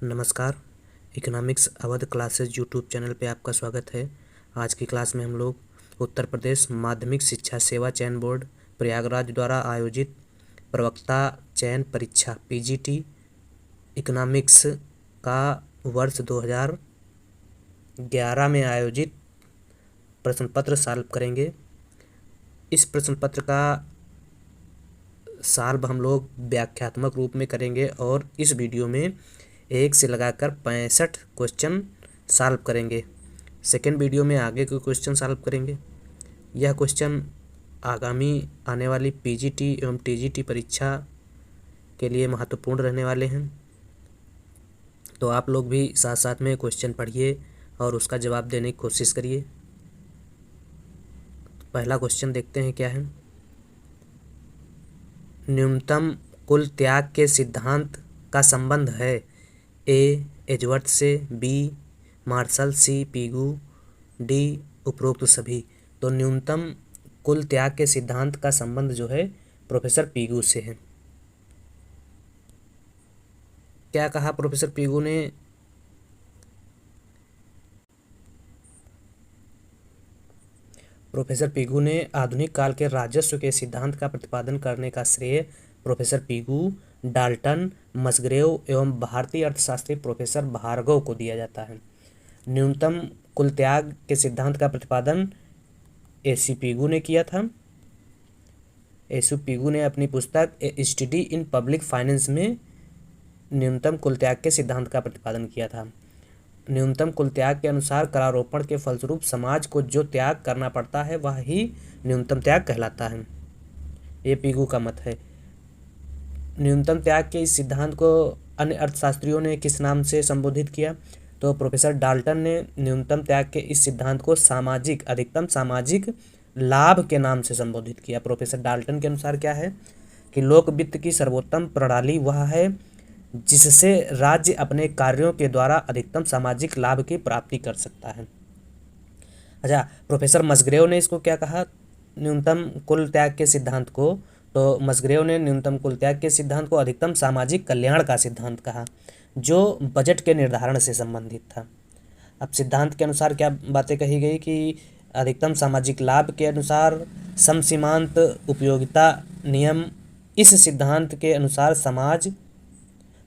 नमस्कार। Economics Awadh classes YouTube channel पे आपका स्वागत है। आज की क्लास में हम लोग उत्तर प्रदेश माध्यमिक शिक्षा सेवा चयन बोर्ड प्रयागराज द्वारा आयोजित प्रवक्ता चयन परीक्षा पीजीटी इकोनॉमिक्स का वर्ष 2011 में आयोजित प्रश्न पत्र सॉल्व करेंगे। इस प्रश्न पत्र का सॉल्व हम लोग व्याख्यात्मक रूप में करेंगे और इस वीडियो में 1 से लगाकर 65 क्वेश्चन सॉल्व करेंगे। सेकेंड वीडियो में आगे के क्वेश्चन सॉल्व करेंगे। यह क्वेश्चन आगामी आने वाली पीजीटी एवं टीजीटी परीक्षा के लिए महत्वपूर्ण रहने वाले हैं, तो आप लोग भी साथ साथ में क्वेश्चन पढ़िए और उसका जवाब देने की कोशिश करिए। पहला क्वेश्चन देखते हैं क्या है। न्यूनतम कुल त्याग के सिद्धांत का संबंध है ए एजवर्थ से, बी मार्शल, सी पीगू, डी उपरोक्त सभी। तो न्यूनतम कुल त्याग के सिद्धांत का संबंध जो है प्रोफेसर पीगू से है। क्या कहा प्रोफेसर पीगू ने? प्रोफेसर पीगू ने आधुनिक काल के राजस्व के सिद्धांत का प्रतिपादन करने का श्रेय प्रोफेसर पीगू, डाल्टन, मसग्रेव एवं भारतीय अर्थशास्त्री प्रोफेसर भार्गव को दिया जाता है। न्यूनतम कुल त्याग के सिद्धांत का प्रतिपादन एसी पीगू ने किया था। एसी पीगू ने अपनी पुस्तक ए स्टडी इन पब्लिक फाइनेंस में न्यूनतम कुल त्याग के सिद्धांत का प्रतिपादन किया था। न्यूनतम कुल त्याग के अनुसार करारोपण के फलस्वरूप समाज को जो त्याग करना पड़ता है वह ही न्यूनतम त्याग कहलाता है। ये पीगू का मत है। न्यूनतम त्याग के इस सिद्धांत को अन्य अर्थशास्त्रियों ने किस नाम से संबोधित किया? तो प्रोफेसर डाल्टन ने न्यूनतम त्याग के इस सिद्धांत को सामाजिक अधिकतम सामाजिक लाभ के नाम से संबोधित किया। प्रोफेसर डाल्टन के अनुसार क्या है कि लोक वित्त की सर्वोत्तम प्रणाली वह है जिससे राज्य अपने कार्यों के द्वारा अधिकतम सामाजिक लाभ की प्राप्ति कर सकता है। अच्छा, प्रोफेसर मसग्रेव ने इसको क्या कहा न्यूनतम कुल त्याग के सिद्धांत को? तो मसग्रेव ने न्यूनतम कुल त्याग के सिद्धांत को अधिकतम सामाजिक कल्याण का सिद्धांत कहा, जो बजट के निर्धारण से संबंधित था। अब सिद्धांत के अनुसार क्या बातें कही गई कि अधिकतम सामाजिक लाभ के अनुसार समसीमांत उपयोगिता नियम, इस सिद्धांत के अनुसार समाज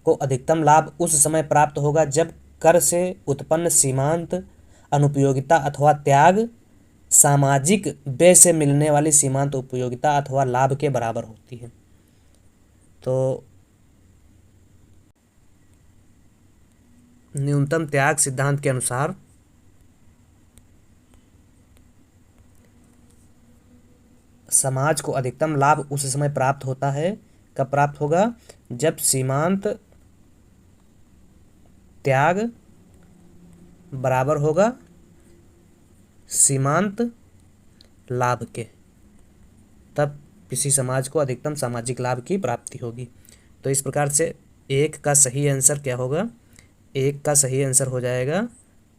को अधिकतम लाभ उस समय प्राप्त होगा जब कर से उत्पन्न सीमांत अनुपयोगिता अथवा त्याग सामाजिक व्यय से मिलने वाली सीमांत उपयोगिता अथवा लाभ के बराबर होती है। तो न्यूनतम त्याग सिद्धांत के अनुसार समाज को अधिकतम लाभ उस समय प्राप्त होता है, कब प्राप्त होगा? जब सीमांत त्याग बराबर होगा सीमांत लाभ के, तब किसी समाज को अधिकतम सामाजिक लाभ की प्राप्ति होगी। तो इस प्रकार से 1 का सही आंसर क्या होगा? 1 का सही आंसर हो जाएगा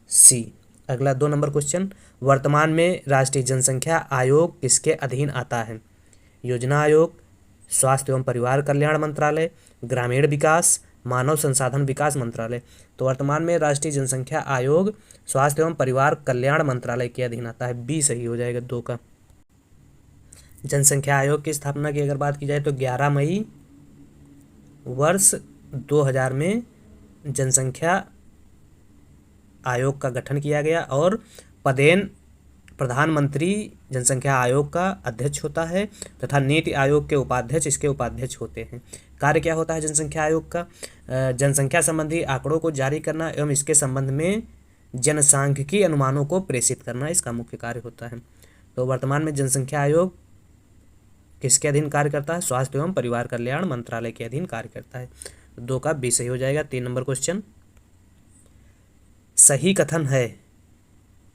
सी। अगला 2 नंबर क्वेश्चन। वर्तमान में राष्ट्रीय जनसंख्या आयोग किसके अधीन आता है? योजना आयोग, स्वास्थ्य एवं परिवार कल्याण मंत्रालय, ग्रामीण विकास, मानव संसाधन विकास मंत्रालय। तो वर्तमान में राष्ट्रीय जनसंख्या आयोग स्वास्थ्य एवं परिवार कल्याण मंत्रालय के अधीन आता है। बी सही हो जाएगा 2 का। जनसंख्या आयोग की स्थापना की अगर बात की जाए तो 11 मई वर्ष 2000 में जनसंख्या आयोग का गठन किया गया और पदेन प्रधानमंत्री जनसंख्या आयोग का अध्यक्ष होता है तथा नीति आयोग के उपाध्यक्ष इसके उपाध्यक्ष होते हैं। कार्य क्या होता है जनसंख्या आयोग का? जनसंख्या संबंधी आंकड़ों को जारी करना एवं इसके संबंध में जनसांख्यिकी अनुमानों को प्रेषित करना इसका मुख्य कार्य होता है। तो वर्तमान में जनसंख्या आयोग किसके अधीन कार्य करता है? स्वास्थ्य एवं परिवार कल्याण मंत्रालय के अधीन कार्य करता है। 2 का बी सही हो जाएगा। 3 नंबर क्वेश्चन। सही कथन है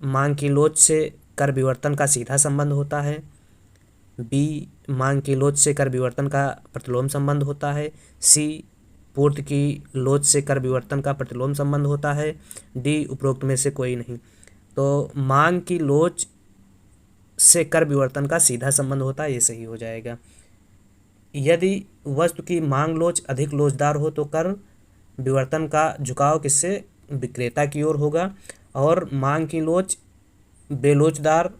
मांग की लोच से कर विवर्तन का सीधा संबंध होता है, बी मांग की लोच से कर विवर्तन का प्रतिलोम संबंध होता है, सी पूर्ति की लोच से कर विवर्तन का प्रतिलोम संबंध होता है, डी उपरोक्त में से कोई नहीं। तो मांग की लोच से कर विवर्तन का सीधा संबंध होता है, ये सही हो जाएगा। यदि वस्तु की मांग लोच अधिक लोचदार हो तो कर विवर्तन का झुकाव किससे, विक्रेता की ओर होगा। और मांग की लोच बेलोचदार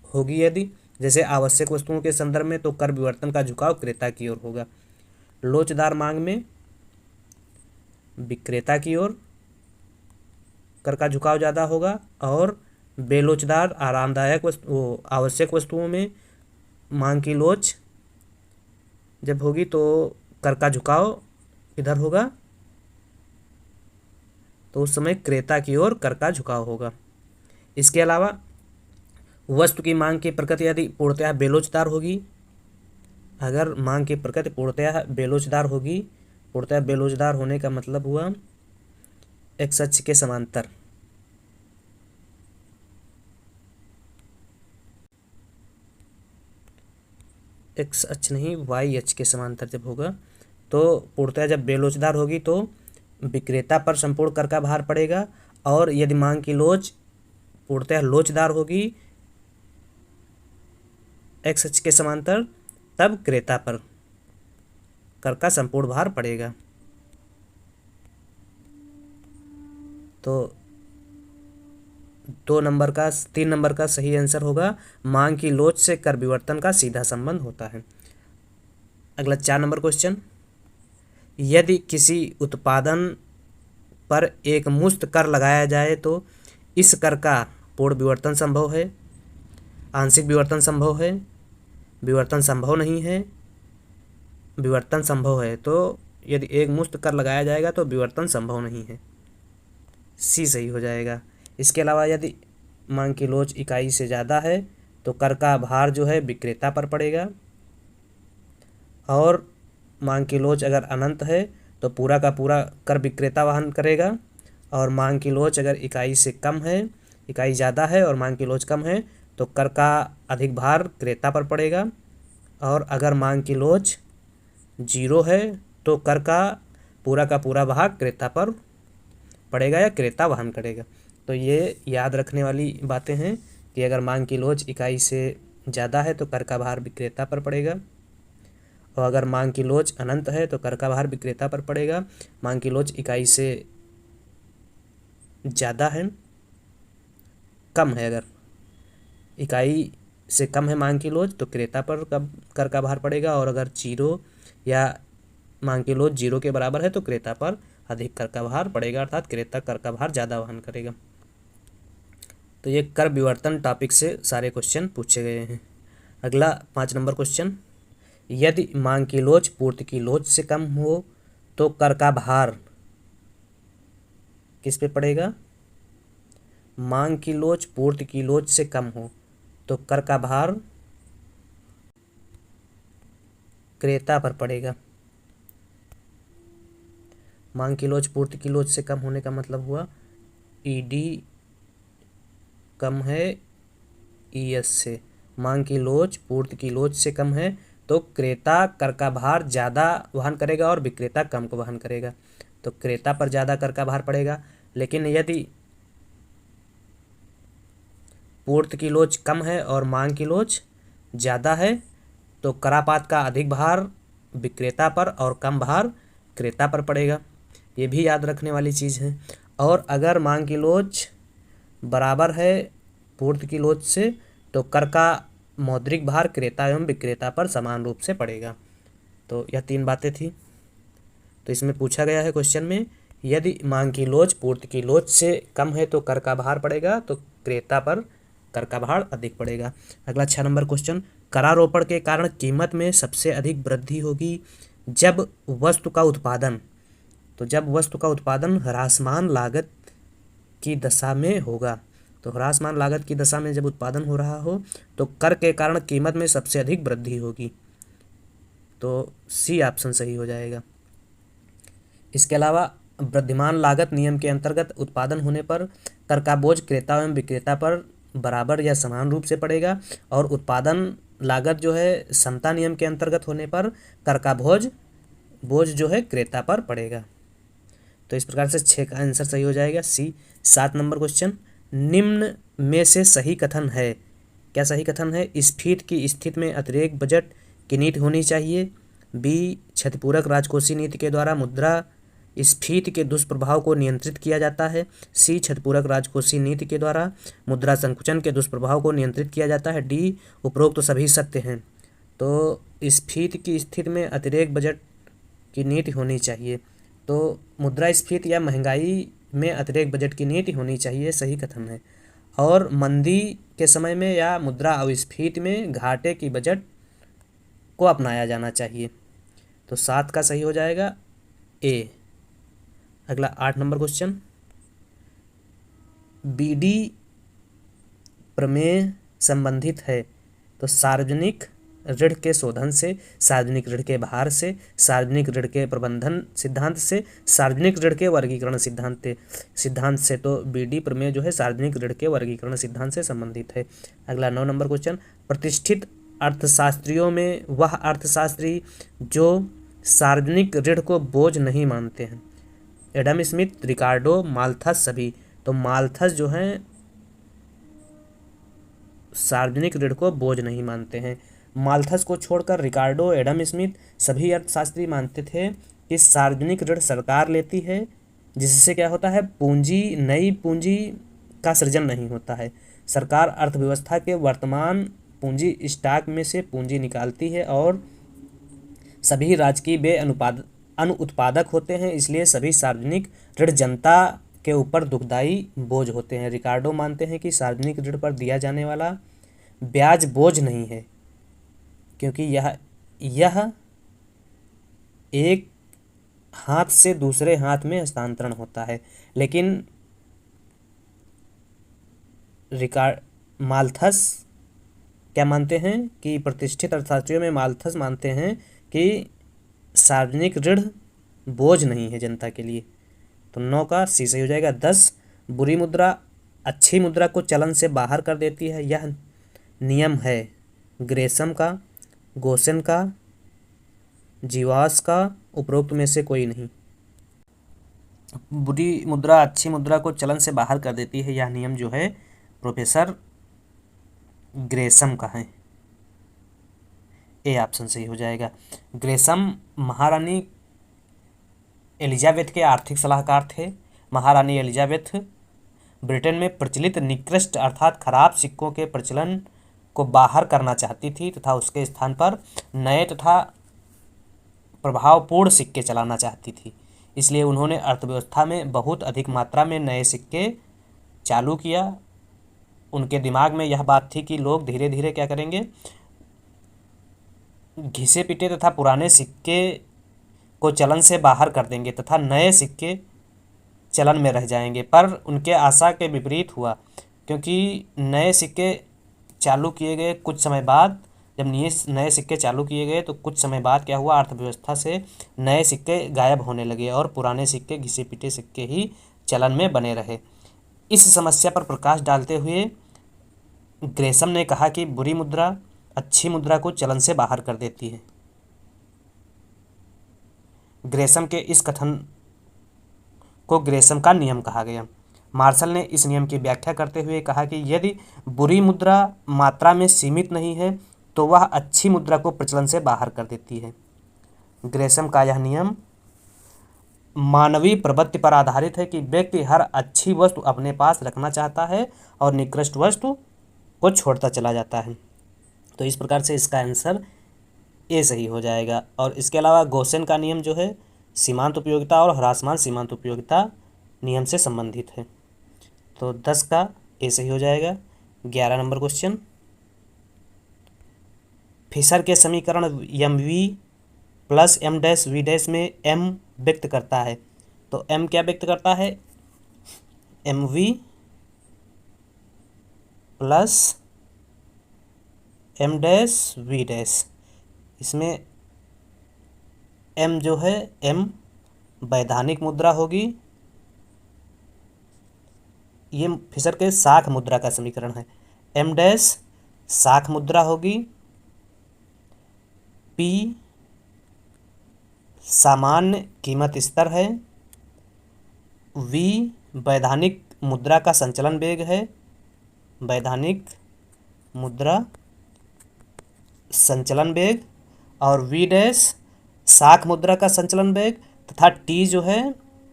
होगी यदि, जैसे आवश्यक वस्तुओं के संदर्भ में, तो कर विवर्तन का झुकाव क्रेता की ओर होगा। लोचदार मांग में विक्रेता की ओर कर का झुकाव ज़्यादा होगा, और बेलोचदार आरामदायक आवश्यक वस्तुओं में मांग की लोच जब होगी तो कर का झुकाव इधर होगा, तो उस समय क्रेता की ओर कर का झुकाव होगा। इसके अलावा वस्तु की मांग की प्रकृति यदि पूर्णतः बेलोचदार होगी, अगर मांग की प्रकृति पूर्णतः बेलोचदार होगी, पूर्णतः बेलोचदार होने का मतलब हुआ एक्स अक्ष के समांतर, एक्स अक्ष नहीं वाई अक्ष के समांतर जब होगा, तो पूर्णतः जब बेलोचदार होगी तो विक्रेता पर संपूर्ण कर का भार पड़ेगा। और यदि मांग की लोच पूर्णतः लोचदार होगी एक्स अक्ष के समांतर, तब क्रेता पर कर का संपूर्ण भार पड़ेगा। तो 3 नंबर का सही आंसर होगा, मांग की लोच से कर विवर्तन का सीधा संबंध होता है। अगला 4 नंबर क्वेश्चन, यदि किसी उत्पादन पर एक मुश्त कर लगाया जाए तो इस कर का पूर्ण विवर्तन संभव है, आंशिक विवर्तन संभव है, विवर्तन संभव नहीं है, विवर्तन संभव है। तो यदि एक मुश्त कर लगाया जाएगा तो विवर्तन संभव नहीं है, सी सही हो जाएगा। इसके अलावा यदि मांग की लोच इकाई से ज़्यादा है तो कर का भार जो है विक्रेता पर पड़ेगा, और मांग की लोच अगर अनंत है तो पूरा का पूरा कर विक्रेता वहन करेगा, और मांग की लोच अगर इकाई से कम है, इकाई ज़्यादा है और मांग की लोच कम है तो कर का अधिक भार क्रेता पर पड़ेगा, और अगर मांग की लोच 0 है तो कर का पूरा भाग क्रेता पर पड़ेगा या क्रेता वहन करेगा। तो ये याद रखने वाली बातें हैं कि अगर मांग की लोच इकाई से ज़्यादा है तो कर का भार विक्रेता पर पड़ेगा, और अगर मांग की लोच अनंत है तो कर का भार विक्रेता पर पड़ेगा। मांग की लोच इकाई से ज़्यादा है, कम है, अगर इकाई से कम है मांग की लोच तो क्रेता पर कर का भार पड़ेगा, और अगर 0 या मांग की लोच 0 के बराबर है तो क्रेता पर अधिक कर का भार पड़ेगा, अर्थात क्रेता कर का भार ज़्यादा वहन करेगा। तो ये कर विवर्तन टॉपिक से सारे क्वेश्चन पूछे गए हैं। अगला 5 नंबर क्वेश्चन, यदि मांग की लोच पूर्ति की लोच से कम हो तो कर का भार किस पे पड़ेगा, मांग की लोच पूर्ति की लोच से कम हो तो कर का भार क्रेता पर पड़ेगा। मांग की लोच पूर्ति की लोच से कम होने का मतलब हुआ ईडी कम है ईएस से, मांग की लोच पूर्ति की लोच से कम है तो क्रेता कर का भार ज़्यादा वहन करेगा और विक्रेता कम को वहन करेगा, तो क्रेता पर ज़्यादा कर का भार पड़ेगा। लेकिन यदि पूर्ति की लोच कम है और मांग की लोच ज़्यादा है तो करापात का अधिक भार विक्रेता पर और कम भार क्रेता पर पड़ेगा, ये भी याद रखने वाली चीज़ है। और अगर मांग की लोच बराबर है पूर्ति की लोच से तो कर का मौद्रिक भार क्रेता एवं विक्रेता पर समान रूप से पड़ेगा। तो यह 3 बातें थी। तो इसमें पूछा गया है क्वेश्चन में, यदि मांग की लोच पूर्ति की लोच से कम है तो कर का भार पड़ेगा, तो क्रेता पर कर का भार अधिक पड़ेगा। अगला 6 नंबर क्वेश्चन, करारोपण के कारण कीमत में सबसे अधिक वृद्धि होगी जब वस्तु का उत्पादन, तो जब वस्तु का उत्पादन ह्रासमान लागत की दशा में होगा, तो ह्रासमान लागत की दशा में जब उत्पादन हो रहा हो तो कर के कारण कीमत में सबसे अधिक वृद्धि होगी, तो सी ऑप्शन सही हो जाएगा। इसके अलावा वृद्धिमान लागत नियम के अंतर्गत उत्पादन होने पर कर का बोझ क्रेता एवं विक्रेता पर बराबर या समान रूप से पड़ेगा, और उत्पादन लागत जो है समता नियम के अंतर्गत होने पर कर का बोझ जो है क्रेता पर पड़ेगा। तो इस प्रकार से 6 का आंसर सही हो जाएगा, सी। 7 नंबर क्वेश्चन, निम्न में से सही कथन है, क्या सही कथन है, स्फीत की स्थिति में अतिरिक्त बजट की नीति होनी चाहिए, बी क्षतिपूरक राजकोषीय नीति के द्वारा मुद्रा स्फीति के दुष्प्रभाव को नियंत्रित किया जाता है। सी, क्षतिपूरक राजकोषीय नीति के द्वारा मुद्रा संकुचन के दुष्प्रभाव को नियंत्रित किया जाता है। डी, उपरोक्त तो सभी सत्य हैं। तो स्फीति की स्थिति में अतिरेक बजट की नीति होनी चाहिए। तो मुद्रास्फीति या महंगाई में अतिरेक बजट की नीति होनी चाहिए, सही कथन है। और मंदी के समय में या मुद्रा अस्फीति में घाटे की बजट को अपनाया जाना चाहिए। तो 7 का सही हो जाएगा ए। अगला 8 नंबर क्वेश्चन, बीडी प्रमेय संबंधित है। तो सार्वजनिक ऋण के शोधन से, सार्वजनिक ऋण के भार से, सार्वजनिक ऋण के प्रबंधन सिद्धांत से, सार्वजनिक ऋण के वर्गीकरण सिद्धांत से। तो बीडी प्रमेय जो है सार्वजनिक ऋण के वर्गीकरण सिद्धांत से संबंधित है। अगला 9 नंबर क्वेश्चन, प्रतिष्ठित अर्थशास्त्रियों में वह अर्थशास्त्री जो सार्वजनिक ऋण को बोझ नहीं मानते हैं। एडम स्मिथ, रिकार्डो, माल्थस, सभी। तो माल्थस जो हैं सार्वजनिक ऋण को बोझ नहीं मानते हैं। माल्थस को छोड़कर रिकार्डो, एडम स्मिथ सभी अर्थशास्त्री मानते थे कि सार्वजनिक ऋण सरकार लेती है, जिससे क्या होता है, पूंजी, नई पूंजी का सृजन नहीं होता है। सरकार अर्थव्यवस्था के वर्तमान पूंजी स्टॉक में से पूंजी निकालती है और सभी राजकीय व्यय अनुत्पादक होते हैं, इसलिए सभी सार्वजनिक ऋण जनता के ऊपर दुखदायी बोझ होते हैं। रिकार्डो मानते हैं कि सार्वजनिक ऋण पर दिया जाने वाला ब्याज बोझ नहीं है, क्योंकि यह एक हाथ से दूसरे हाथ में हस्तांतरण होता है। लेकिन माल्थस क्या मानते हैं कि प्रतिष्ठित अर्थशास्त्रियों में माल्थस मानते हैं कि सार्वजनिक ऋण बोझ नहीं है जनता के लिए। तो 9 का सी सही हो जाएगा। 10, बुरी मुद्रा अच्छी मुद्रा को चलन से बाहर कर देती है। यह नियम है ग्रेसम का, गोसेन का, जीवास का, उपरोक्त में से कोई नहीं। बुरी मुद्रा अच्छी मुद्रा को चलन से बाहर कर देती है, यह नियम जो है प्रोफेसर ग्रेसम का है। ए ऑप्शन सही हो जाएगा। ग्रेसम महारानी एलिजाबेथ के आर्थिक सलाहकार थे। महारानी एलिजाबेथ ब्रिटेन में प्रचलित निकृष्ट अर्थात खराब सिक्कों के प्रचलन को बाहर करना चाहती थी तथा उसके स्थान पर नए तथा प्रभावपूर्ण सिक्के चलाना चाहती थी। इसलिए उन्होंने अर्थव्यवस्था में बहुत अधिक मात्रा में नए सिक्के चालू किया। उनके दिमाग में यह बात थी कि लोग धीरे धीरे क्या करेंगे, घिसे पिटे तथा पुराने सिक्के को चलन से बाहर कर देंगे तथा नए सिक्के चलन में रह जाएंगे। पर उनके आशा के विपरीत हुआ, क्योंकि नए सिक्के चालू किए गए कुछ समय बाद, जब नए सिक्के चालू किए गए तो कुछ समय बाद क्या हुआ, अर्थव्यवस्था से नए सिक्के गायब होने लगे और पुराने सिक्के, घिसे पिटे सिक्के ही चलन में बने रहे। इस समस्या पर प्रकाश डालते हुए ग्रेसम ने कहा कि बुरी मुद्रा अच्छी मुद्रा को चलन से बाहर कर देती है। ग्रेसम के इस कथन को ग्रेसम का नियम कहा गया। मार्शल ने इस नियम की व्याख्या करते हुए कहा कि यदि बुरी मुद्रा मात्रा में सीमित नहीं है तो वह अच्छी मुद्रा को प्रचलन से बाहर कर देती है। ग्रेसम का यह नियम मानवीय प्रवृत्ति पर आधारित है कि व्यक्ति हर अच्छी वस्तु अपने पास रखना चाहता है और निकृष्ट वस्तु को छोड़ता चला जाता है। तो इस प्रकार से इसका आंसर ए सही हो जाएगा। और इसके अलावा गोसेन का नियम जो है सीमांत उपयोगिता और ह्रासमान सीमांत उपयोगिता नियम से संबंधित है। तो 10 का ए सही हो जाएगा। 11 नंबर क्वेश्चन, फिशर के समीकरण M V plus M dash V dash में एम व्यक्त करता है। तो एम क्या व्यक्त करता है, M V plus M dash V dash. इसमें एम जो है, एम वैधानिक मुद्रा होगी। ये फिशर के साख मुद्रा का समीकरण है। एम डैश साख मुद्रा होगी। पी सामान्य कीमत स्तर है। वी वैधानिक मुद्रा का संचलन वेग है, वैधानिक मुद्रा संचलन वेग। और वी डैश साख मुद्रा का संचलन वेग तथा टी जो है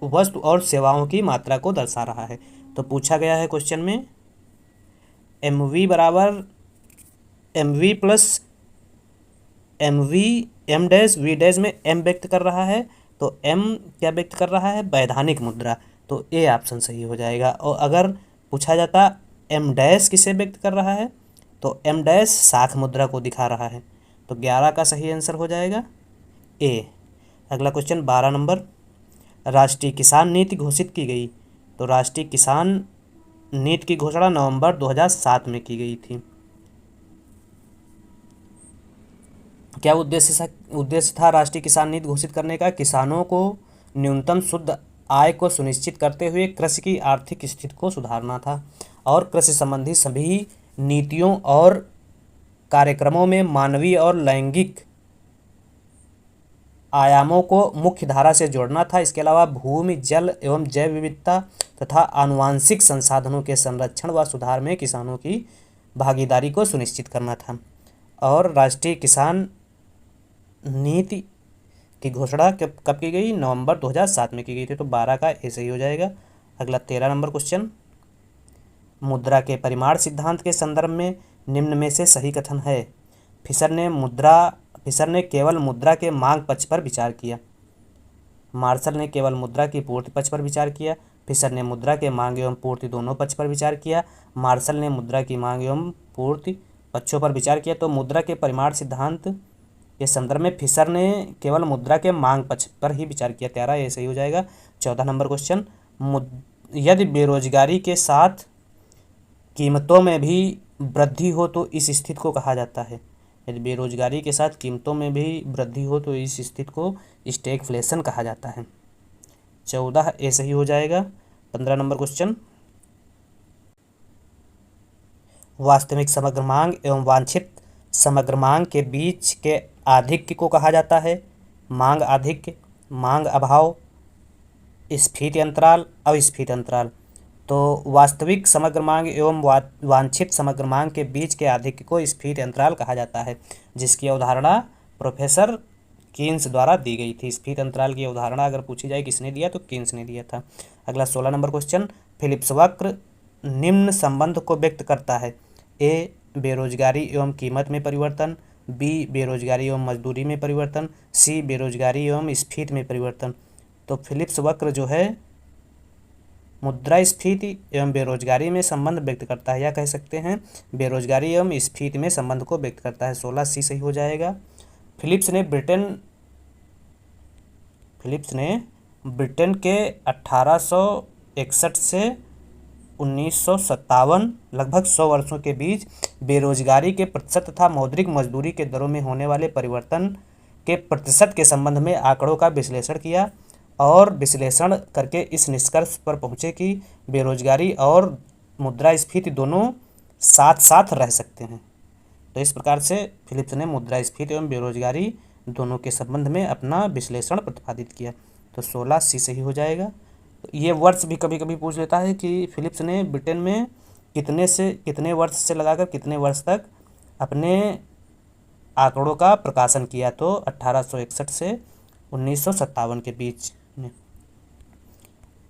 वस्तु और सेवाओं की मात्रा को दर्शा रहा है। तो पूछा गया है क्वेश्चन में एम वी बराबर M V plus M V M dash V dash में एम व्यक्त कर रहा है, तो एम क्या व्यक्त कर रहा है, वैधानिक मुद्रा, तो ए ऑप्शन सही हो जाएगा। और अगर पूछा जाता एम डैश किसे व्यक्त कर रहा है, तो एम डैश साख मुद्रा को दिखा रहा है, तो 11 का सही आंसर हो जाएगा ए। अगला क्वेश्चन 12 नंबर, राष्ट्रीय किसान नीति घोषित की गई, तो राष्ट्रीय किसान नीति की घोषणा नवंबर 2007 में की गई थी। क्या उद्देश्य था राष्ट्रीय किसान नीति घोषित करने का? किसानों को न्यूनतम शुद्ध आय को सुनिश्चित करते हुए कृषि की आर्थिक स्थिति को सुधारना था और कृषि संबंधी सभी नीतियों और कार्यक्रमों में मानवीय और लैंगिक आयामों को मुख्य धारा से जोड़ना था। इसके अलावा भूमि, जल एवं जैव विविधता तथा आनुवांशिक संसाधनों के संरक्षण व सुधार में किसानों की भागीदारी को सुनिश्चित करना था। और राष्ट्रीय किसान नीति की घोषणा कब की गई? नवंबर 2007 में की गई थी, तो 12 का ए सही हो जाएगा। अगला 13 नंबर क्वेश्चन, मुद्रा के परिमाण सिद्धांत के संदर्भ में निम्न में से सही कथन है। फिशर ने केवल मुद्रा के मांग पक्ष पर विचार किया। मार्शल ने केवल मुद्रा की पूर्ति पक्ष पर विचार किया। फिशर ने मुद्रा के मांग एवं पूर्ति दोनों पक्ष पर विचार किया। मार्शल ने मुद्रा की मांग एवं पूर्ति पक्षों पर विचार किया। तो मुद्रा के परिमाण सिद्धांत के संदर्भ में फिशर ने केवल मुद्रा के मांग पक्ष पर ही विचार किया। 13 ये सही हो जाएगा। 14 नंबर क्वेश्चन, यदि बेरोजगारी के साथ कीमतों में भी वृद्धि हो तो इस स्थिति को कहा जाता है। यदि बेरोजगारी के साथ कीमतों में भी वृद्धि हो तो इस स्थिति को स्टैगफ्लेशन कहा जाता है। 14 ए सही हो जाएगा। 15 नंबर क्वेश्चन, वास्तविक समग्र मांग एवं वांछित समग्र मांग के बीच के आधिक्य को कहा जाता है मांग आधिक्य, मांग अभाव, स्फीति अंतराल, अविस्फीति अंतराल। तो वास्तविक समग्र मांग एवं वांछित समग्र मांग के बीच के आधिक्य को स्फीति अंतराल कहा जाता है, जिसकी अवधारणा प्रोफेसर कीन्स द्वारा दी गई थी। स्फीति अंतराल की अवधारणा अगर पूछी जाए किसने दिया, तो कीन्स ने दिया था। अगला 16 नंबर क्वेश्चन, फिलिप्स वक्र निम्न संबंध को व्यक्त करता है। ए बेरोजगारी एवं कीमत में परिवर्तन, बी बेरोजगारी एवं मजदूरी में परिवर्तन, सी बेरोजगारी एवं स्फीति में परिवर्तन। तो फिलिप्स वक्र जो है मुद्रास्फीति एवं बेरोजगारी में संबंध व्यक्त करता है, या कह सकते हैं बेरोजगारी एवं स्फीति में संबंध को व्यक्त करता है। 16 सी सही हो जाएगा। फिलिप्स ने ब्रिटेन के 1861 से 1957 लगभग 100 वर्षों के बीच बेरोजगारी के प्रतिशत तथा मौद्रिक मजदूरी के दरों में होने वाले परिवर्तन के प्रतिशत के संबंध में आंकड़ों का विश्लेषण किया और विश्लेषण करके इस निष्कर्ष पर पहुँचे कि बेरोजगारी और मुद्रास्फीति दोनों साथ साथ रह सकते हैं। तो इस प्रकार से फिलिप्स ने मुद्रास्फीति एवं बेरोजगारी दोनों के संबंध में अपना विश्लेषण प्रतिपादित किया। तो 16 सी सही हो जाएगा। तो ये वर्ष भी कभी कभी पूछ लेता है कि फिलिप्स ने ब्रिटेन में कितने वर्ष से लगाकर कितने वर्ष तक अपने आंकड़ों का प्रकाशन किया, तो 1861 से 1957 के बीच में।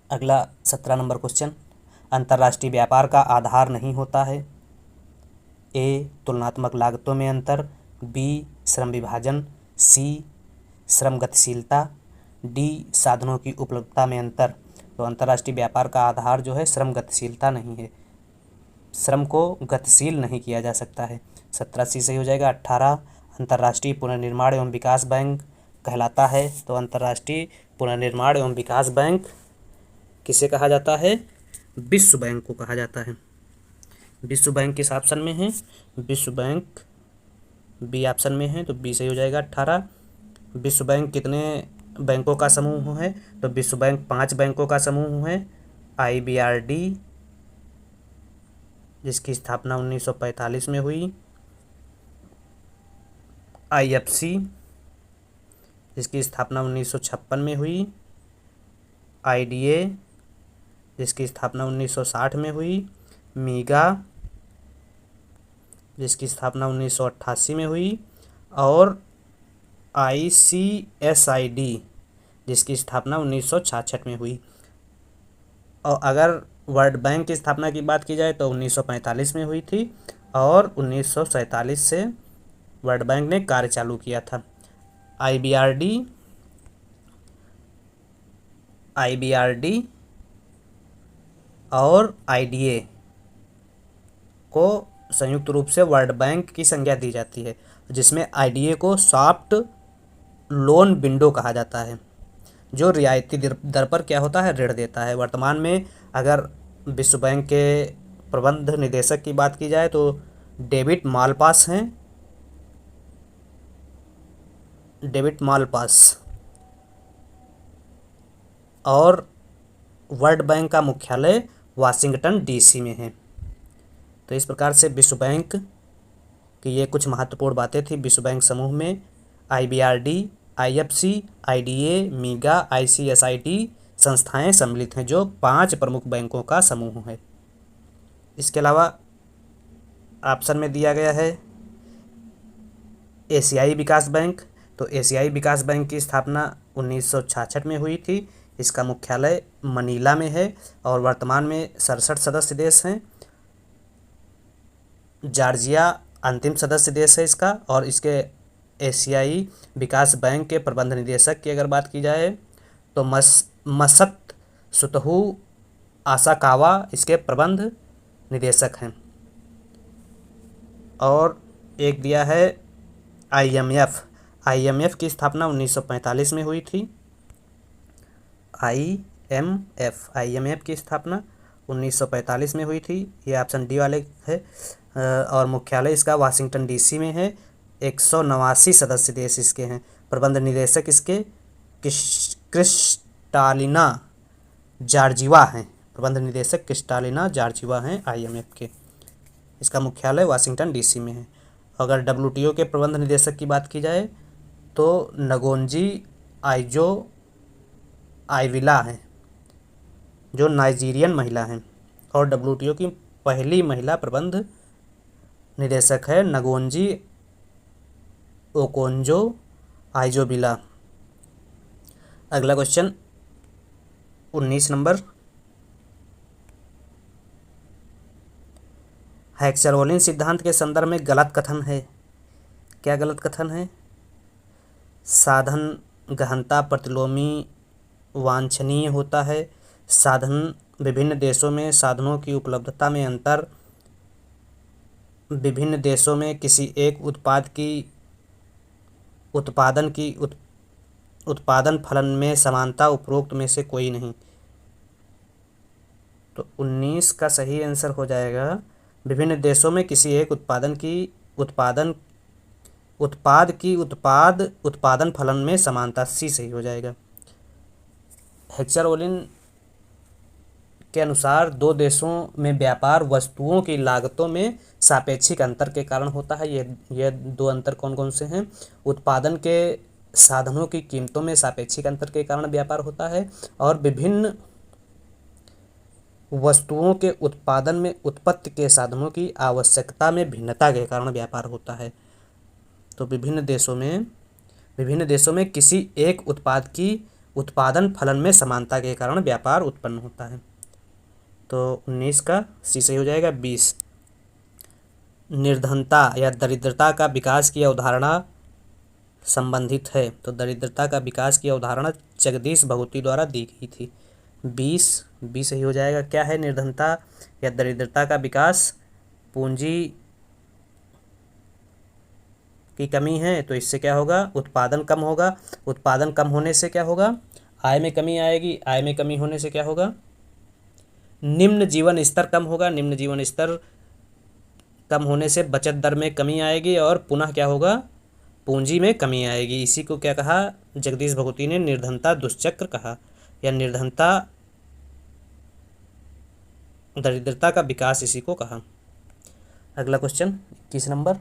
अगला 17 नंबर क्वेश्चन, अंतर्राष्ट्रीय व्यापार का आधार नहीं होता है। ए तुलनात्मक लागतों में अंतर, बी श्रम विभाजन, सी श्रम गतिशीलता, डी साधनों की उपलब्धता में अंतर। तो अंतर्राष्ट्रीय व्यापार का आधार जो है श्रम गतिशीलता नहीं है, श्रम को गतिशील नहीं किया जा सकता है। 17 सी सही हो जाएगा। 18 अंतर्राष्ट्रीय पुनर्निर्माण एवं विकास बैंक कहलाता है। तो अंतर्राष्ट्रीय पुनर्निर्माण एवं विकास बैंक किसे कहा जाता है? विश्व बैंक को कहा जाता है। विश्व बैंक किस ऑप्शन में है? विश्व बैंक बी ऑप्शन में है, तो बी सही हो जाएगा। 18 विश्व बैंक कितने बैंकों का समूह है? तो विश्व बैंक 5 बैंकों का समूह है। IBRD जिसकी स्थापना 1945 में हुई, IFC जिसकी स्थापना 1956 में हुई, IDA जिसकी स्थापना 1960 में हुई, मीगा जिसकी स्थापना 1988 में हुई, और ICSID जिसकी स्थापना 1966 में हुई। और अगर वर्ल्ड बैंक की स्थापना की बात की जाए तो 1945 में हुई थी और 1947 से वर्ल्ड बैंक ने कार्य चालू किया था। आईबीआरडी और आईडीए को संयुक्त रूप से वर्ल्ड बैंक की संज्ञा दी जाती है, जिसमें आईडीए को सॉफ्ट लोन विंडो कहा जाता है, जो रियायती दर पर क्या होता है, ऋण देता है। वर्तमान में अगर विश्व बैंक के प्रबंध निदेशक की बात की जाए तो डेविड मालपास हैं। David Malpass. और वर्ल्ड बैंक का मुख्यालय वाशिंगटन डीसी में है। तो इस प्रकार से विश्व बैंक की ये कुछ महत्वपूर्ण बातें थी। विश्व बैंक समूह में आईबीआरडी, आईएफसी, आईडीए, मीगा, आईसीएसआईडी संस्थाएं सम्मिलित हैं, जो 5 प्रमुख बैंकों का समूह है। इसके अलावा ऑप्शन में दिया गया है एशियाई विकास बैंक। तो एशियाई विकास बैंक की स्थापना 1966 में हुई थी। इसका मुख्यालय मनीला में है और वर्तमान में 67 सदस्य देश हैं। जॉर्जिया अंतिम सदस्य देश है इसका। और इसके एशियाई विकास बैंक के प्रबंध निदेशक की अगर बात की जाए तो मसत सुतहू आसाकावा इसके प्रबंध निदेशक हैं। और एक दिया है आईएमएफ। आईएमएफ की स्थापना 1945 में हुई थी। आईएमएफ की स्थापना 1945 में हुई थी। ये ऑप्शन डी वाले है। और मुख्यालय इसका वाशिंगटन डीसी में है। 189 सदस्य देश इसके हैं। प्रबंध निदेशक इसके क्रिस्टालिना जॉर्जिवा हैं। प्रबंध निदेशक क्रिस्टालिना जॉर्जिवा हैं आईएमएफ के। इसका मुख्यालय वाशिंगटन डीसी में है। अगर डब्ल्यूटीओ के प्रबंध निदेशक की बात की जाए तो नगोंजी आइजो आइविला हैं, जो नाइजीरियन महिला हैं। और डब्ल्यूटीओ की पहली महिला प्रबंध निदेशक है नगोंजी ओकोंजो आइजोबिला। अगला क्वेश्चन 19 नंबर। हैक्सरओलिन सिद्धांत के संदर्भ में गलत कथन है। क्या गलत कथन है? साधन गहनता प्रतिलोमी वांछनीय होता है। साधन विभिन्न देशों में साधनों की उपलब्धता में अंतर, विभिन्न देशों में किसी एक उत्पादन फलन में समानता, उपरोक्त में से कोई नहीं। तो 19 का सही आंसर हो जाएगा विभिन्न देशों में किसी एक उत्पाद की उत्पादन फलन में समानता। सी सही हो जाएगा। हैक्सरओलिन के अनुसार दो देशों में व्यापार वस्तुओं की लागतों में सापेक्षिक अंतर के कारण होता है। ये दो अंतर कौन कौन से हैं? उत्पादन के साधनों की कीमतों में सापेक्षिक अंतर के कारण व्यापार होता है और विभिन्न वस्तुओं के उत्पादन में उत्पत्ति के साधनों की आवश्यकता में भिन्नता के कारण व्यापार होता है। तो विभिन्न देशों में किसी एक उत्पाद की उत्पादन फलन में समानता के कारण व्यापार उत्पन्न होता है। तो 19 का सी सही हो जाएगा। 20 निर्धनता या दरिद्रता का विकास की अवधारणा संबंधित है। तो दरिद्रता का विकास की अवधारणा जगदीश भगुती द्वारा दी गई थी। 20 सही हो जाएगा। क्या है निर्धनता या दरिद्रता का विकास? पूंजी की कमी है, तो इससे क्या होगा? उत्पादन कम होगा। उत्पादन कम होने से क्या होगा? आय में कमी आएगी। आय में कमी होने से क्या होगा? निम्न जीवन स्तर कम होगा। निम्न जीवन स्तर कम होने से बचत दर में कमी आएगी और पुनः क्या होगा? पूंजी में कमी आएगी। इसी को क्या कहा जगदीश भगुती ने? निर्धनता दुष्चक्र कहा, या निर्धनता दरिद्रता का विकास इसी को कहा। अगला क्वेश्चन 21 नंबर।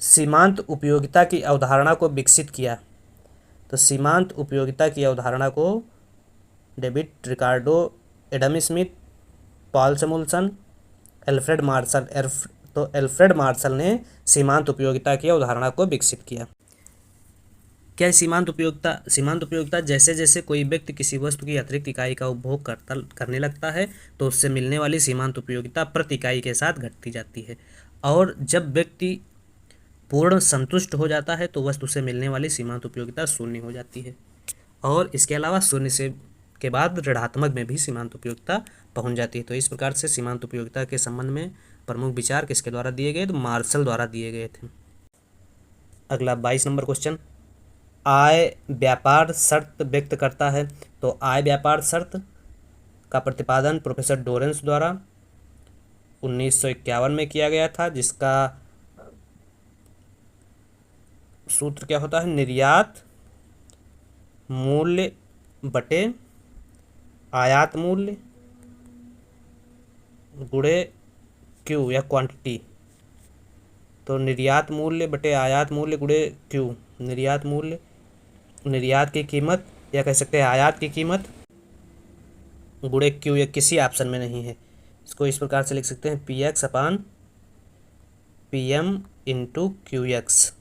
सीमांत उपयोगिता की अवधारणा को विकसित किया। तो सीमांत उपयोगिता की अवधारणा को David Ricardo, Adam Smith, Paul Samuelson, Alfred Marshall. तो एल्फ्रेड मार्शल ने सीमांत उपयोगिता की अवधारणा को विकसित किया। क्या है सीमांत उपयोगिता? सीमांत उपयोगिता जैसे जैसे कोई व्यक्ति किसी वस्तु की अतिरिक्त इकाई का उपभोग करने लगता है तो उससे मिलने वाली सीमांत उपयोगिता प्रति इकाई के साथ घटती जाती है, और जब व्यक्ति पूर्ण संतुष्ट हो जाता है तो वस्तु से मिलने वाली सीमांत उपयोगिता शून्य हो जाती है। और इसके अलावा शून्य से के बाद ऋणात्मक में भी सीमांत उपयोगिता पहुंच जाती है। तो इस प्रकार से सीमांत उपयोगिता के संबंध में प्रमुख विचार किसके द्वारा दिए गए? तो मार्शल द्वारा दिए गए थे। अगला 22 नंबर क्वेश्चन, आय व्यापार शर्त व्यक्त करता है। तो आय व्यापार शर्त का प्रतिपादन प्रोफेसर डोरेंस द्वारा 1951 में किया गया था, जिसका सूत्र क्या होता है? निर्यात मूल्य बटे आयात मूल्य गुणे क्यू या क्वांटिटी। तो निर्यात मूल्य बटे आयात मूल्य गुणे क्यू, निर्यात मूल्य, निर्यात की कीमत या कह सकते हैं आयात की कीमत गुणे क्यू, या किसी ऑप्शन में नहीं है। इसको इस प्रकार से लिख सकते हैं P X upon P M into Q X.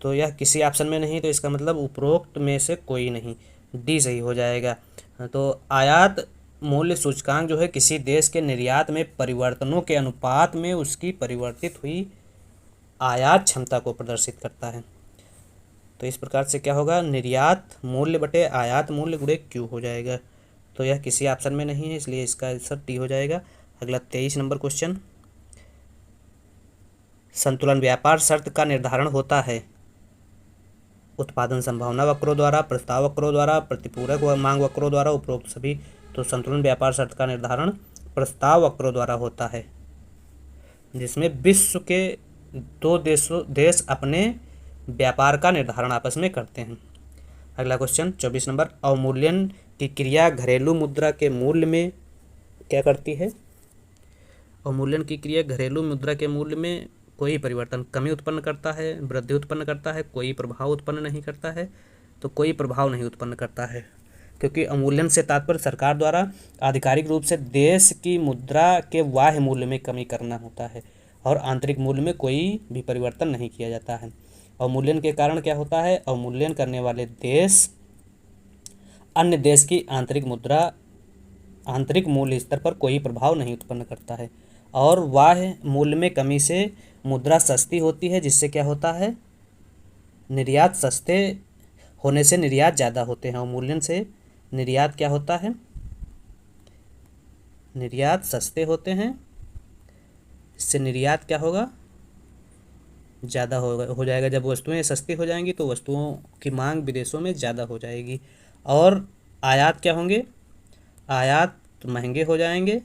तो यह किसी ऑप्शन में नहीं, तो इसका मतलब उपरोक्त में से कोई नहीं, डी सही हो जाएगा। तो आयात मूल्य सूचकांक जो है किसी देश के निर्यात में परिवर्तनों के अनुपात में उसकी परिवर्तित हुई आयात क्षमता को प्रदर्शित करता है। तो इस प्रकार से क्या होगा? निर्यात मूल्य बटे आयात मूल्य गुणे क्यू हो जाएगा। तो यह किसी ऑप्शन में नहीं है, इसलिए इसका आंसर डी हो जाएगा। अगला 23 नंबर क्वेश्चन, संतुलन व्यापार शर्त का निर्धारण होता है उत्पादन संभावना वक्रों द्वारा, प्रस्ताव वक्रों द्वारा, प्रतिपूरक व मांग वक्रों द्वारा, उपरोक्त सभी। तो संतुलन व्यापार शर्त का निर्धारण प्रस्ताव वक्रों द्वारा होता है, जिसमें विश्व के दो देश अपने व्यापार का निर्धारण आपस में करते हैं। अगला क्वेश्चन 24 नंबर, अवमूल्यन की क्रिया घरेलू मुद्रा के मूल्य में क्या करती है? अवमूल्यन की क्रिया घरेलू मुद्रा के मूल्य में कोई परिवर्तन, कमी उत्पन्न करता है, वृद्धि उत्पन्न करता है, कोई प्रभाव उत्पन्न नहीं करता है। तो कोई प्रभाव नहीं उत्पन्न करता है, क्योंकि अवमूल्यन से तात्पर्य सरकार द्वारा आधिकारिक रूप से देश की मुद्रा के बाह्य मूल्य में कमी करना होता है, और आंतरिक मूल्य में कोई भी परिवर्तन नहीं किया जाता है। अवमूल्यन के कारण क्या होता है? अवमूल्यन करने वाले देश अन्य देश की आंतरिक मूल्य स्तर पर कोई प्रभाव नहीं उत्पन्न करता है, और बाह्य मूल्य में कमी से मुद्रा सस्ती होती है, जिससे क्या होता है? निर्यात सस्ते होने से निर्यात ज़्यादा होते हैं। अवमूल्यन से निर्यात क्या होता है? निर्यात सस्ते होते हैं, इससे निर्यात क्या होगा? ज़्यादा हो जाएगा। जब वस्तुएं सस्ती हो जाएंगी तो वस्तुओं की मांग विदेशों में ज़्यादा हो जाएगी। और आयात क्या होंगे? आयात महंगे हो जाएंगे,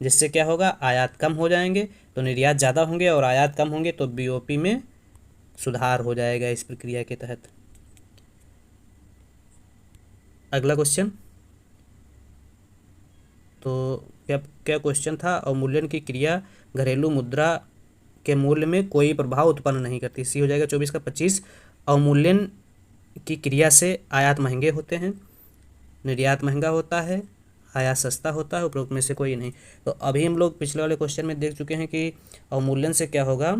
जिससे क्या होगा? आयात कम हो जाएंगे तो निर्यात ज़्यादा होंगे, और आयात कम होंगे तो बीओपी में सुधार हो जाएगा इस प्रक्रिया के तहत। अगला क्वेश्चन, तो क्या क्या क्वेश्चन था? अवमूल्यन की क्रिया घरेलू मुद्रा के मूल्य में कोई प्रभाव उत्पन्न नहीं करती, सी हो जाएगा 24 का 25। अवमूल्यन की क्रिया से आयात महंगे होते हैं, निर्यात महंगा होता है, आयात सस्ता होता है, उपरोक्त में से कोई नहीं। तो अभी हम लोग पिछले वाले क्वेश्चन में देख चुके हैं कि अवमूल्यन से क्या होगा?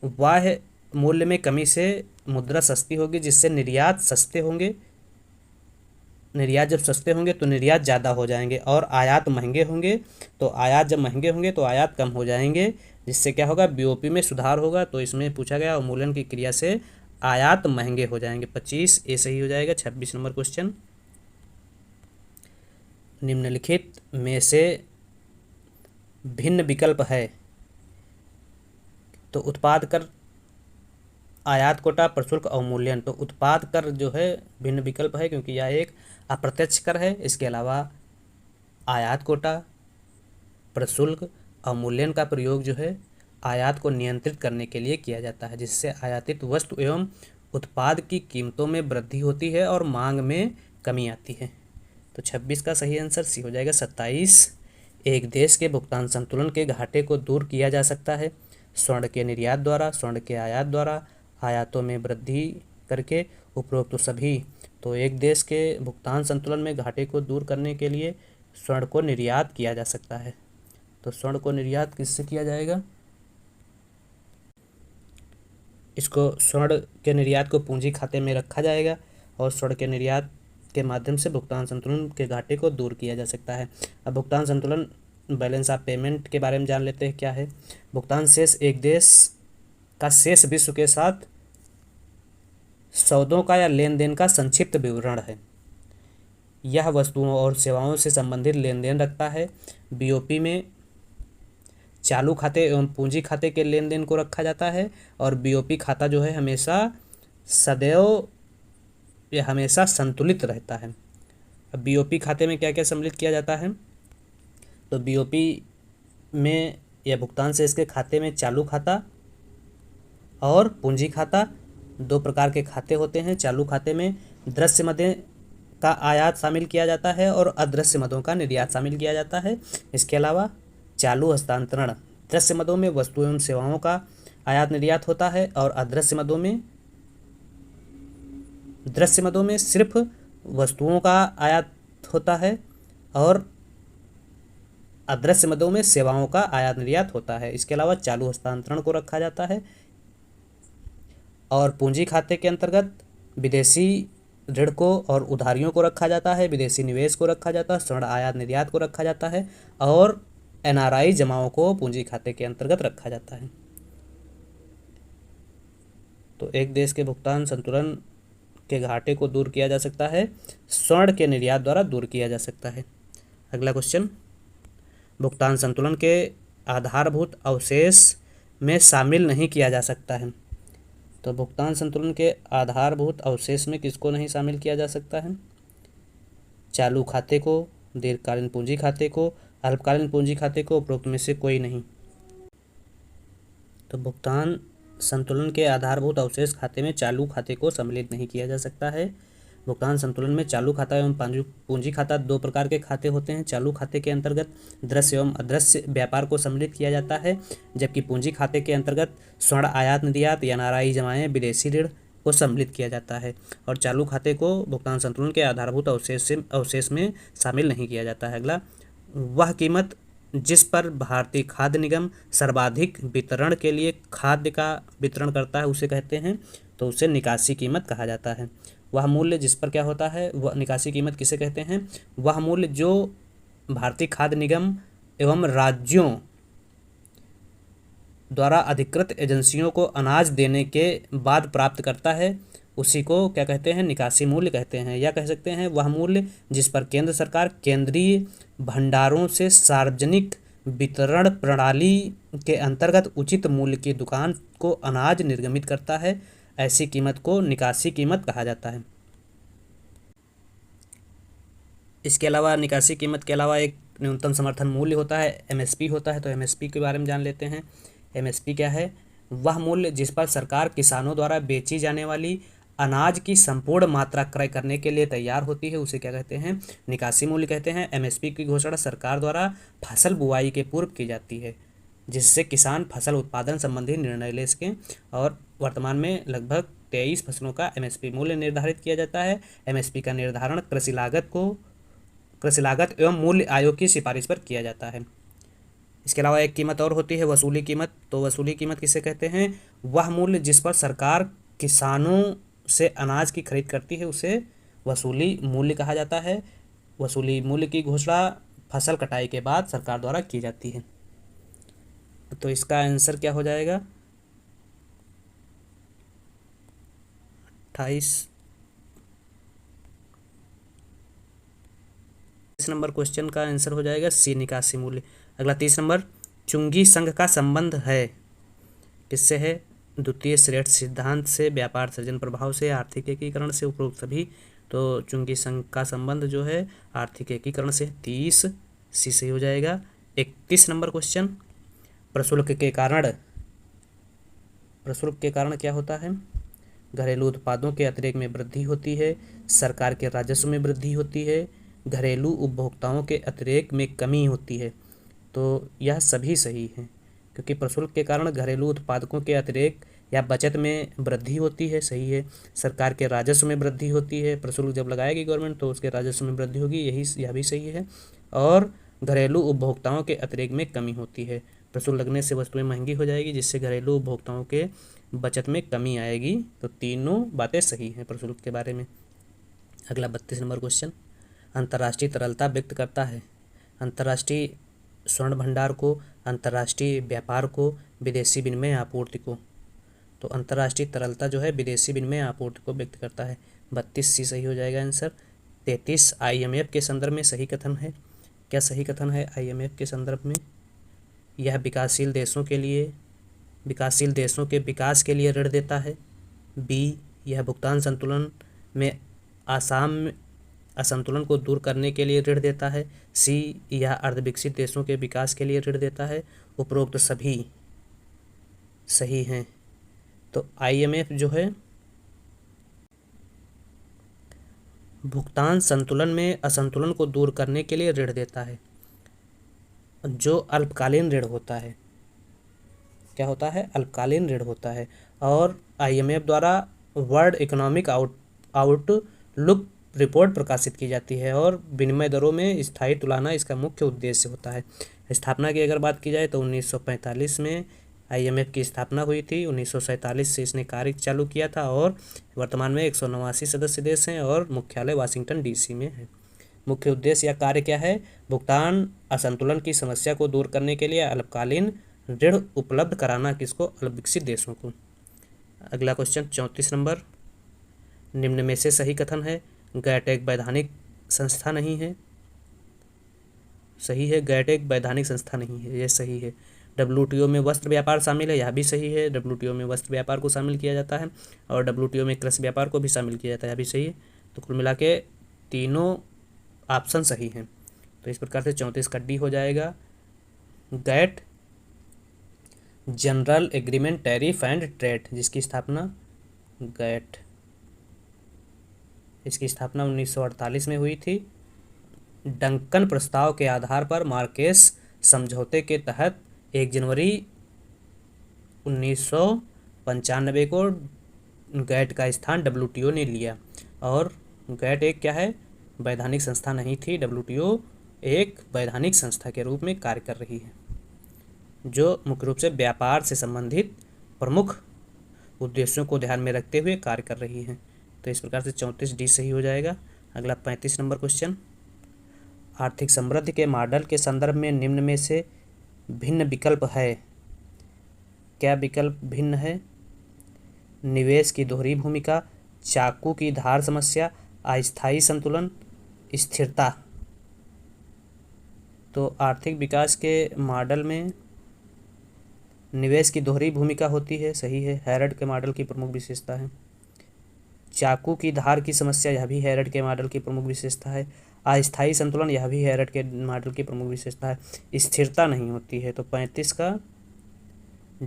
बाह्य मूल्य में कमी से मुद्रा सस्ती होगी, जिससे निर्यात सस्ते होंगे। निर्यात जब सस्ते होंगे तो निर्यात ज़्यादा हो जाएंगे, और आयात महंगे होंगे तो आयात जब महंगे होंगे तो आयात कम हो जाएंगे, जिससे क्या होगा? बीओपी में सुधार होगा। तो इसमें पूछा गया अवमूल्यन की क्रिया से आयात महंगे हो जाएंगे। 25 ए सही हो जाएगा। 26 नंबर क्वेश्चन, निम्नलिखित में से भिन्न विकल्प है। तो उत्पाद कर, आयात कोटा, प्रशुल्क, अवमूल्यन। तो उत्पाद कर जो है भिन्न विकल्प है, क्योंकि यह एक अप्रत्यक्ष कर है। इसके अलावा आयात कोटा, प्रशुल्क, अवमूल्यन का प्रयोग जो है आयात को नियंत्रित करने के लिए किया जाता है, जिससे आयातित वस्तु एवं उत्पाद की कीमतों में वृद्धि होती है और मांग में कमी आती है। तो 26 का सही आंसर सी हो जाएगा। 27, एक देश के भुगतान संतुलन के घाटे को दूर किया जा सकता है स्वर्ण के निर्यात द्वारा, स्वर्ण के आयात द्वारा, आयातों में वृद्धि करके, उपरोक्त तो सभी। तो एक देश के भुगतान संतुलन में घाटे को दूर करने के लिए स्वर्ण को निर्यात किया जा सकता है। तो स्वर्ण को निर्यात किससे किया जाएगा? इसको स्वर्ण के निर्यात को पूंजी खाते में रखा जाएगा और स्वर्ण के निर्यात के माध्यम से भुगतान संतुलन के घाटे को दूर किया जा सकता है। अब भुगतान संतुलन बैलेंस ऑफ पेमेंट के बारे में जान लेते हैं क्या है। भुगतान शेष एक देश का शेष विश्व के साथ सौदों का या लेन देन का संक्षिप्त विवरण है। यह वस्तुओं और सेवाओं से संबंधित लेन देन रखता है। बीओपी में चालू खाते एवं पूंजी खाते के लेन देन को रखा जाता है और बीओपी खाता जो है हमेशा सदैव या हमेशा संतुलित रहता है। अब बीओपी खाते में क्या क्या सम्मिलित किया जाता है, तो बीओपी में या भुगतान से इसके खाते में चालू खाता और पूंजी खाता दो प्रकार के खाते होते हैं। चालू खाते में दृश्य मदों का आयात शामिल किया जाता है और अदृश्य मदों का निर्यात शामिल किया जाता है। इसके अलावा चालू हस्तांतरण दृश्य मदों में वस्तुओं एवं सेवाओं का आयात निर्यात होता है और अदृश्य मदों में सिर्फ वस्तुओं का आयात होता है और अदृश्य मदों में सेवाओं का आयात निर्यात होता है। इसके अलावा चालू हस्तांतरण को रखा जाता है और पूंजी खाते के अंतर्गत विदेशी ऋण को और उधारियों को रखा जाता है, विदेशी निवेश को रखा जाता है, स्वर्ण आयात निर्यात को रखा जाता है और एनआरआई जमाओं को पूंजी खाते के अंतर्गत रखा जाता है। तो एक देश के भुगतान संतुलन के घाटे को दूर किया जा सकता है, स्वर्ण के निर्यात द्वारा दूर किया जा सकता है। अगला क्वेश्चन, भुगतान संतुलन के आधारभूत अवशेष में शामिल नहीं किया जा सकता है। तो भुगतान संतुलन के आधारभूत अवशेष में किसको नहीं शामिल किया जा सकता है? चालू खाते को, दीर्घकालीन पूंजी खाते को, अल्पकालीन पूंजी खाते को, उपरोक्त में से कोई नहीं। तो भुगतान संतुलन के आधारभूत अवशेष खाते में चालू खाते को सम्मिलित नहीं किया जा सकता है। भुगतान संतुलन में चालू खाता एवं पूंजी खाता दो प्रकार के खाते होते हैं। चालू खाते के अंतर्गत दृश्य एवं अदृश्य व्यापार को सम्मिलित किया जाता है, जबकि पूंजी खाते के अंतर्गत स्वर्ण आयात निर्यात या एनआरआई जमाएं विदेशी ऋण को सम्मिलित किया जाता है। और चालू खाते को भुगतान संतुलन के आधारभूत अवशेष में शामिल नहीं किया जाता है। अगला, वह कीमत जिस पर भारतीय खाद्य निगम सर्वाधिक वितरण के लिए खाद्य का वितरण करता है उसे कहते हैं, तो उसे निकासी कीमत कहा जाता है। वह मूल्य जिस पर क्या होता है, वह निकासी कीमत किसे कहते हैं? वह मूल्य जो भारतीय खाद्य निगम एवं राज्यों द्वारा अधिकृत एजेंसियों को अनाज देने के बाद प्राप्त करता है, उसी को क्या कहते हैं? निकासी मूल्य कहते हैं। या कह सकते हैं वह मूल्य जिस पर केंद्र सरकार केंद्रीय भंडारों से सार्वजनिक वितरण प्रणाली के अंतर्गत उचित मूल्य की दुकान को अनाज निर्गमित करता है, ऐसी कीमत को निकासी कीमत कहा जाता है। इसके अलावा निकासी कीमत के अलावा एक न्यूनतम समर्थन मूल्य होता है, एमएसपी होता है। तो एमएसपी के बारे में जान लेते हैं। एमएसपी क्या है? वह मूल्य जिस पर सरकार किसानों द्वारा बेची जाने वाली अनाज की संपूर्ण मात्रा क्रय करने के लिए तैयार होती है, उसे क्या कहते हैं? निकासी मूल्य कहते हैं। एमएसपी की घोषणा सरकार द्वारा फसल बुआई के पूर्व की जाती है, जिससे किसान फसल उत्पादन संबंधी निर्णय ले सकें। और वर्तमान में लगभग 23 फसलों का एमएसपी मूल्य निर्धारित किया जाता है। एमएसपी का निर्धारण कृषि लागत एवं मूल्य आयोग की सिफारिश पर किया जाता है। इसके अलावा एक कीमत और होती है, वसूली कीमत। तो वसूली कीमत किसे कहते हैं? वह मूल्य जिस पर सरकार किसानों से अनाज की खरीद करती है, उसे वसूली मूल्य कहा जाता है। वसूली मूल्य की घोषणा फसल कटाई के बाद सरकार द्वारा की जाती है। तो इसका आंसर क्या हो जाएगा? 28 नंबर क्वेश्चन का आंसर हो जाएगा सी, निकासी मूल्य। अगला 30 नंबर, चुंगी संघ का संबंध है किससे है? द्वितीय श्रेष्ठ सिद्धांत से, व्यापार सृजन प्रभाव से, आर्थिक एकीकरण से, उपरोक्त सभी। तो चुंगी संघ का संबंध जो है आर्थिक एकीकरण से, 30 सी सही हो जाएगा। 31 नंबर क्वेश्चन, प्रशुल्क के कारण क्या होता है? घरेलू उत्पादों के अतिरेक में वृद्धि होती है, सरकार के राजस्व में वृद्धि होती है, घरेलू उपभोक्ताओं के अतिरेक में कमी होती है। तो यह सभी सही हैं, क्योंकि प्रशुल्क के कारण घरेलू उत्पादकों के अतिरेक या बचत में वृद्धि होती है, सही है। सरकार के राजस्व में वृद्धि होती है, प्रशुल्क जब लगाएगी गवर्नमेंट तो उसके राजस्व में वृद्धि होगी, यह भी सही है। और घरेलू उपभोक्ताओं के अतिरेक में कमी होती है। प्रशुल्क लगने से वस्तुएं महंगी हो जाएगी, जिससे घरेलू उपभोक्ताओं के बचत में कमी आएगी। तो तीनों बातें सही हैं प्रशुल्क के बारे में। अगला 32 नंबर क्वेश्चन, अंतर्राष्ट्रीय तरलता व्यक्त करता है। अंतर्राष्ट्रीय स्वर्ण भंडार को, अंतर्राष्ट्रीय व्यापार को, विदेशी विनिमय आपूर्ति को। तो अंतर्राष्ट्रीय तरलता जो है विदेशी विनिमय आपूर्ति को व्यक्त करता है। 32 सही हो जाएगा आंसर। 33 IMF के संदर्भ में सही कथन है। क्या सही कथन है IMF के संदर्भ में? यह विकासशील देशों के विकास के लिए ऋण देता है। बी, यह भुगतान संतुलन में असंतुलन को दूर करने के लिए ऋण देता है। सी, यह अर्धविकसित देशों के विकास के लिए ऋण देता है। उपरोक्त सभी सही हैं। तो IMF जो है भुगतान संतुलन में असंतुलन को दूर करने के लिए ऋण देता है। जो अल्पकालीन ऋण होता है, क्या होता है? अल्पकालीन ऋण होता है। और IMF द्वारा वर्ल्ड इकोनॉमिक आउटलुक रिपोर्ट प्रकाशित की जाती है और विनिमय दरों में स्थायी तुलना इसका मुख्य उद्देश्य होता है। स्थापना की अगर बात की जाए तो 1945 में IMF की स्थापना हुई थी। 1947 से इसने कार्य चालू किया था और वर्तमान में 189 सदस्य देश हैं और मुख्यालय वाशिंगटन DC में है। मुख्य उद्देश्य या कार्य क्या है? भुगतान असंतुलन की समस्या को दूर करने के लिए अल्पकालीन ऋण उपलब्ध कराना, किसको? अल्पविकसित देशों को। अगला क्वेश्चन 34 नंबर, निम्न में से सही कथन है। गैट एक वैधानिक संस्था नहीं है। सही है, गैट एक वैधानिक संस्था नहीं है, यह सही है। WTO में वस्त्र व्यापार शामिल है, यह भी सही है। WTO में वस्त्र व्यापार को शामिल किया जाता है और WTO में कृषि व्यापार को भी शामिल किया जाता है, यह भी सही है। तो कुल मिला के तीनों ऑप्शन सही हैं। तो इस प्रकार से 34 का D हो जाएगा। GATT, general agreement tariff and trade, जिसकी स्थापना गैट, इसकी स्थापना 1948 में हुई थी। डंकन प्रस्ताव के आधार पर मार्केस समझौते के तहत 1 जनवरी 1995 को गैट का स्थान WTO ने लिया। और गैट एक क्या है? वैधानिक संस्था नहीं थी। WTO एक वैधानिक संस्था के रूप में कार्य कर रही है, जो मुख्य रूप से व्यापार से संबंधित प्रमुख उद्देश्यों को ध्यान में रखते हुए कार्य कर रही है। तो इस प्रकार से 34 D सही हो जाएगा। अगला 35 नंबर क्वेश्चन, आर्थिक समृद्धि के मॉडल के संदर्भ में निम्न में से भिन्न विकल्प है। क्या विकल्प भिन्न है? निवेश की दोहरी भूमिका, चाकू की धार समस्या, अस्थायी संतुलन, स्थिरता। तो आर्थिक विकास के मॉडल में निवेश की दोहरी भूमिका होती है, सही है, हैरड के मॉडल की प्रमुख विशेषता है। चाकू की धार की समस्या, यह भी हैरड के मॉडल की प्रमुख विशेषता है। अस्थायी संतुलन, यह भी हैरड के मॉडल की प्रमुख विशेषता है। स्थिरता नहीं होती है। तो 35 का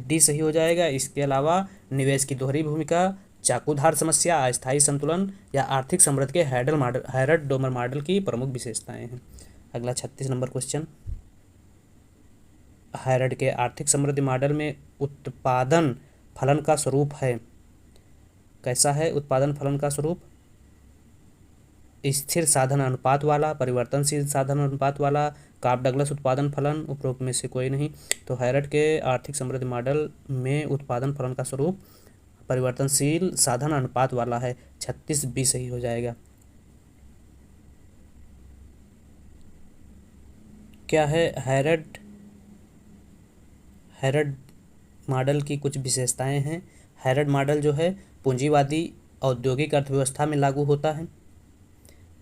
D सही हो जाएगा। इसके अलावा निवेश की दोहरी भूमिका, चाकूधार समस्या, अस्थायी संतुलन या आर्थिक समृद्धि के हैरड डोमर मॉडल की प्रमुख विशेषताएं हैं। अगला 36 नंबर क्वेश्चन, हैरड के आर्थिक समृद्धि मॉडल में उत्पादन फलन का स्वरूप है। कैसा है उत्पादन फलन का स्वरूप? स्थिर साधन अनुपात वाला, परिवर्तनशील साधन अनुपात वाला, कार्प डगलस उत्पादन फलन, उपरोक्त में से कोई नहीं। तो हैरड के आर्थिक समृद्धि मॉडल में उत्पादन फलन का स्वरूप परिवर्तनशील साधन अनुपात वाला है। 36 B सही हो जाएगा। क्या है हैरड मॉडल की कुछ विशेषताएं हैं। हैरड मॉडल जो है पूंजीवादी औद्योगिक अर्थव्यवस्था में लागू होता है।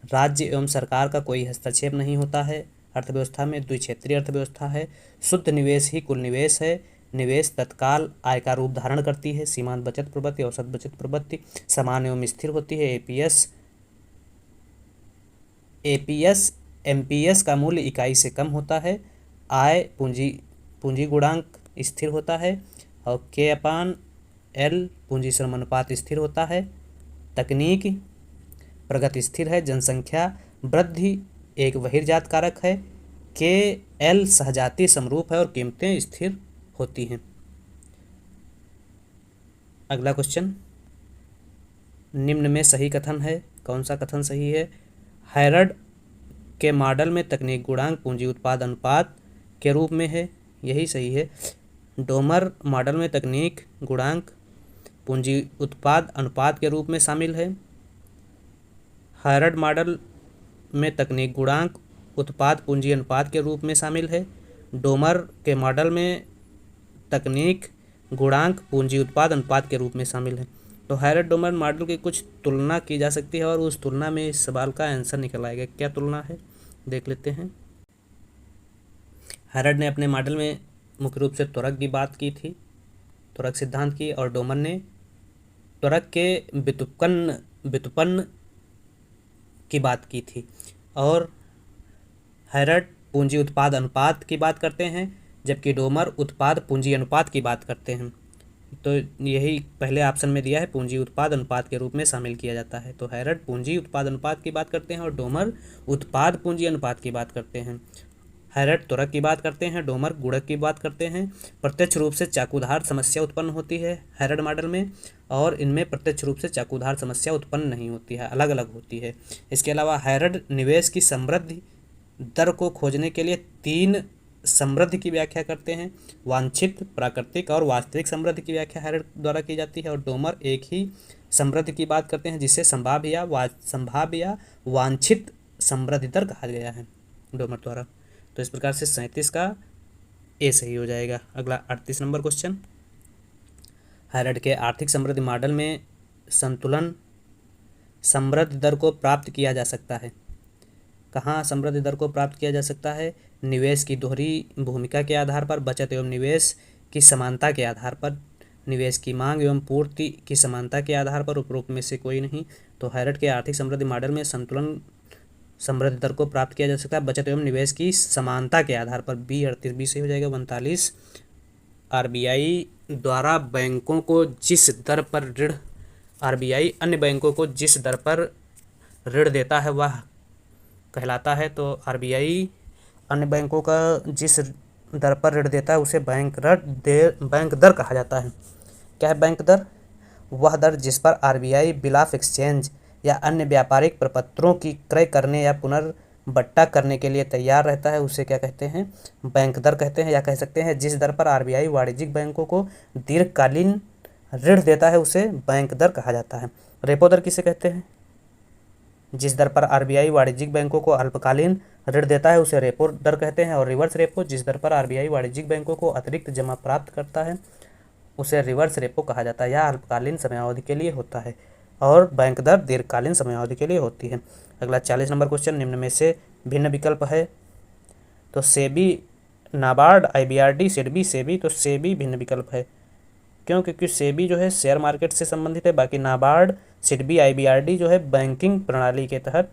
राज्य एवं सरकार का कोई हस्तक्षेप नहीं होता है। अर्थव्यवस्था में द्विक्षेत्रीय अर्थव्यवस्था है। शुद्ध निवेश ही कुल निवेश है। निवेश तत्काल आय का रूप धारण करती है। सीमांत बचत प्रवृत्ति, औसत बचत प्रवृत्ति समान एवं स्थिर होती है। एपीएस एमपीएस का मूल्य इकाई से कम होता है। आय पूंजी गुणांक स्थिर होता है और K/L पूंजी श्रम अनुपात स्थिर होता है। तकनीक प्रगति स्थिर है। जनसंख्या वृद्धि एक बहिर्जात कारक है। K/L सहजातीय समरूप है और कीमतें स्थिर होती हैं। अगला क्वेश्चन, निम्न में सही कथन है। कौन सा कथन सही है? हैरड के मॉडल में तकनीक गुणांक पूंजी उत्पाद अनुपात के रूप में है। यही सही है। डोमर मॉडल में तकनीक गुणांक पूंजी उत्पाद अनुपात के रूप में शामिल है। हायरार्ड मॉडल में तकनीक गुणांक उत्पाद पूंजी अनुपात के रूप में शामिल है। डोमर के मॉडल में तकनीक गुणांक पूंजी उत्पाद अनुपात के रूप में शामिल है। तो हायरार्ड डोमर मॉडल की कुछ तुलना की जा सकती है और उस तुलना में इस सवाल का आंसर निकल आएगा। क्या तुलना है देख लेते हैं। हायरार्ड ने अपने मॉडल में मुख्य रूप से त्वरक की बात की थी, त्वरक सिद्धांत की, और डोमर ने त्वरक के व्युत्पन्न की बात की थी। और हायरार्ड पूंजी उत्पाद अनुपात की बात करते हैं, जबकि डोमर उत्पाद पूंजी अनुपात की बात करते हैं। तो यही पहले ऑप्शन में दिया है, पूंजी उत्पाद अनुपात के रूप में शामिल किया जाता है। तो हायरार्ड पूंजी उत्पाद अनुपात की बात करते हैं और डोमर उत्पाद पूंजी अनुपात की बात करते हैं। हायरार्ड त्वरक की बात करते हैं, डोमर गुणक की बात करते हैं। प्रत्यक्ष रूप से चाकूधार समस्या उत्पन्न होती है हायरार्ड मॉडल में, और इनमें प्रत्यक्ष रूप से चाकूधार समस्या उत्पन्न नहीं होती है, अलग अलग होती है। इसके अलावा हायरार्ड निवेश की समृद्धि दर को खोजने के लिए 3 समृद्धि की व्याख्या करते हैं। वांछित, प्राकृतिक और वास्तविक समृद्धि की व्याख्या हायरार्ड द्वारा की जाती है। और डोमर एक ही समृद्धि की बात करते हैं जिसे संभाव्य या वांछित समृद्धि दर कहा गया है डोमर द्वारा। तो इस प्रकार से 37 का ए सही हो जाएगा। अगला 38 नंबर क्वेश्चन। हायरार्ड के आर्थिक समृद्धि मॉडल में संतुलन समृद्धि दर को प्राप्त किया जा सकता है। कहाँ समृद्धि दर को प्राप्त किया जा सकता है? निवेश की दोहरी भूमिका के आधार पर, बचत एवं निवेश की समानता के आधार पर, निवेश की मांग एवं पूर्ति की समानता के आधार पर, उपरोक्त में से कोई नहीं। तो हायरार्ड के आर्थिक समृद्धि मॉडल में संतुलन समृद्धि दर को प्राप्त किया जा सकता है बचत एवं निवेश की समानता के आधार पर। 38 से हो जाएगा। 39 आरबीआई द्वारा बैंकों को जिस दर पर ऋण आरबीआई अन्य बैंकों को जिस दर पर ऋण देता है वह कहलाता है। तो आरबीआई अन्य बैंकों का जिस दर पर ऋण देता है उसे बैंक दर कहा जाता है। क्या है बैंक दर? वह दर जिस पर आरबीआई बिल ऑफ एक्सचेंज या अन्य व्यापारिक प्रपत्रों की क्रय करने या पुनर्बट्टा करने के लिए तैयार रहता है उसे क्या कहते हैं? बैंक दर कहते हैं। या कह सकते हैं जिस दर पर आरबीआई वाणिज्यिक बैंकों को दीर्घकालीन ऋण देता है उसे बैंक दर कहा जाता है। रेपो दर किसे कहते हैं? जिस दर पर आरबीआई वाणिज्यिक बैंकों को अल्पकालीन ऋण देता है उसे रेपो दर कहते हैं। और रिवर्स रेपो, जिस दर पर आरबीआई वाणिज्यिक बैंकों को अतिरिक्त जमा प्राप्त करता है उसे रिवर्स रेपो कहा जाता है। यह अल्पकालीन समयावधि के लिए होता है और बैंक दर दीर्घकालीन समयावधि के लिए होती है। अगला 40 नंबर क्वेश्चन। निम्न में से भिन्न विकल्प है। तो सेबी, नाबार्ड, आईबीआरडी, सिडबी, सेबी। तो सेबी भिन्न विकल्प है। क्यों? क्योंकि सेबी जो है शेयर मार्केट से संबंधित है, बाकी नाबार्ड, सिडबी, आईबीआरडी जो है बैंकिंग प्रणाली के तहत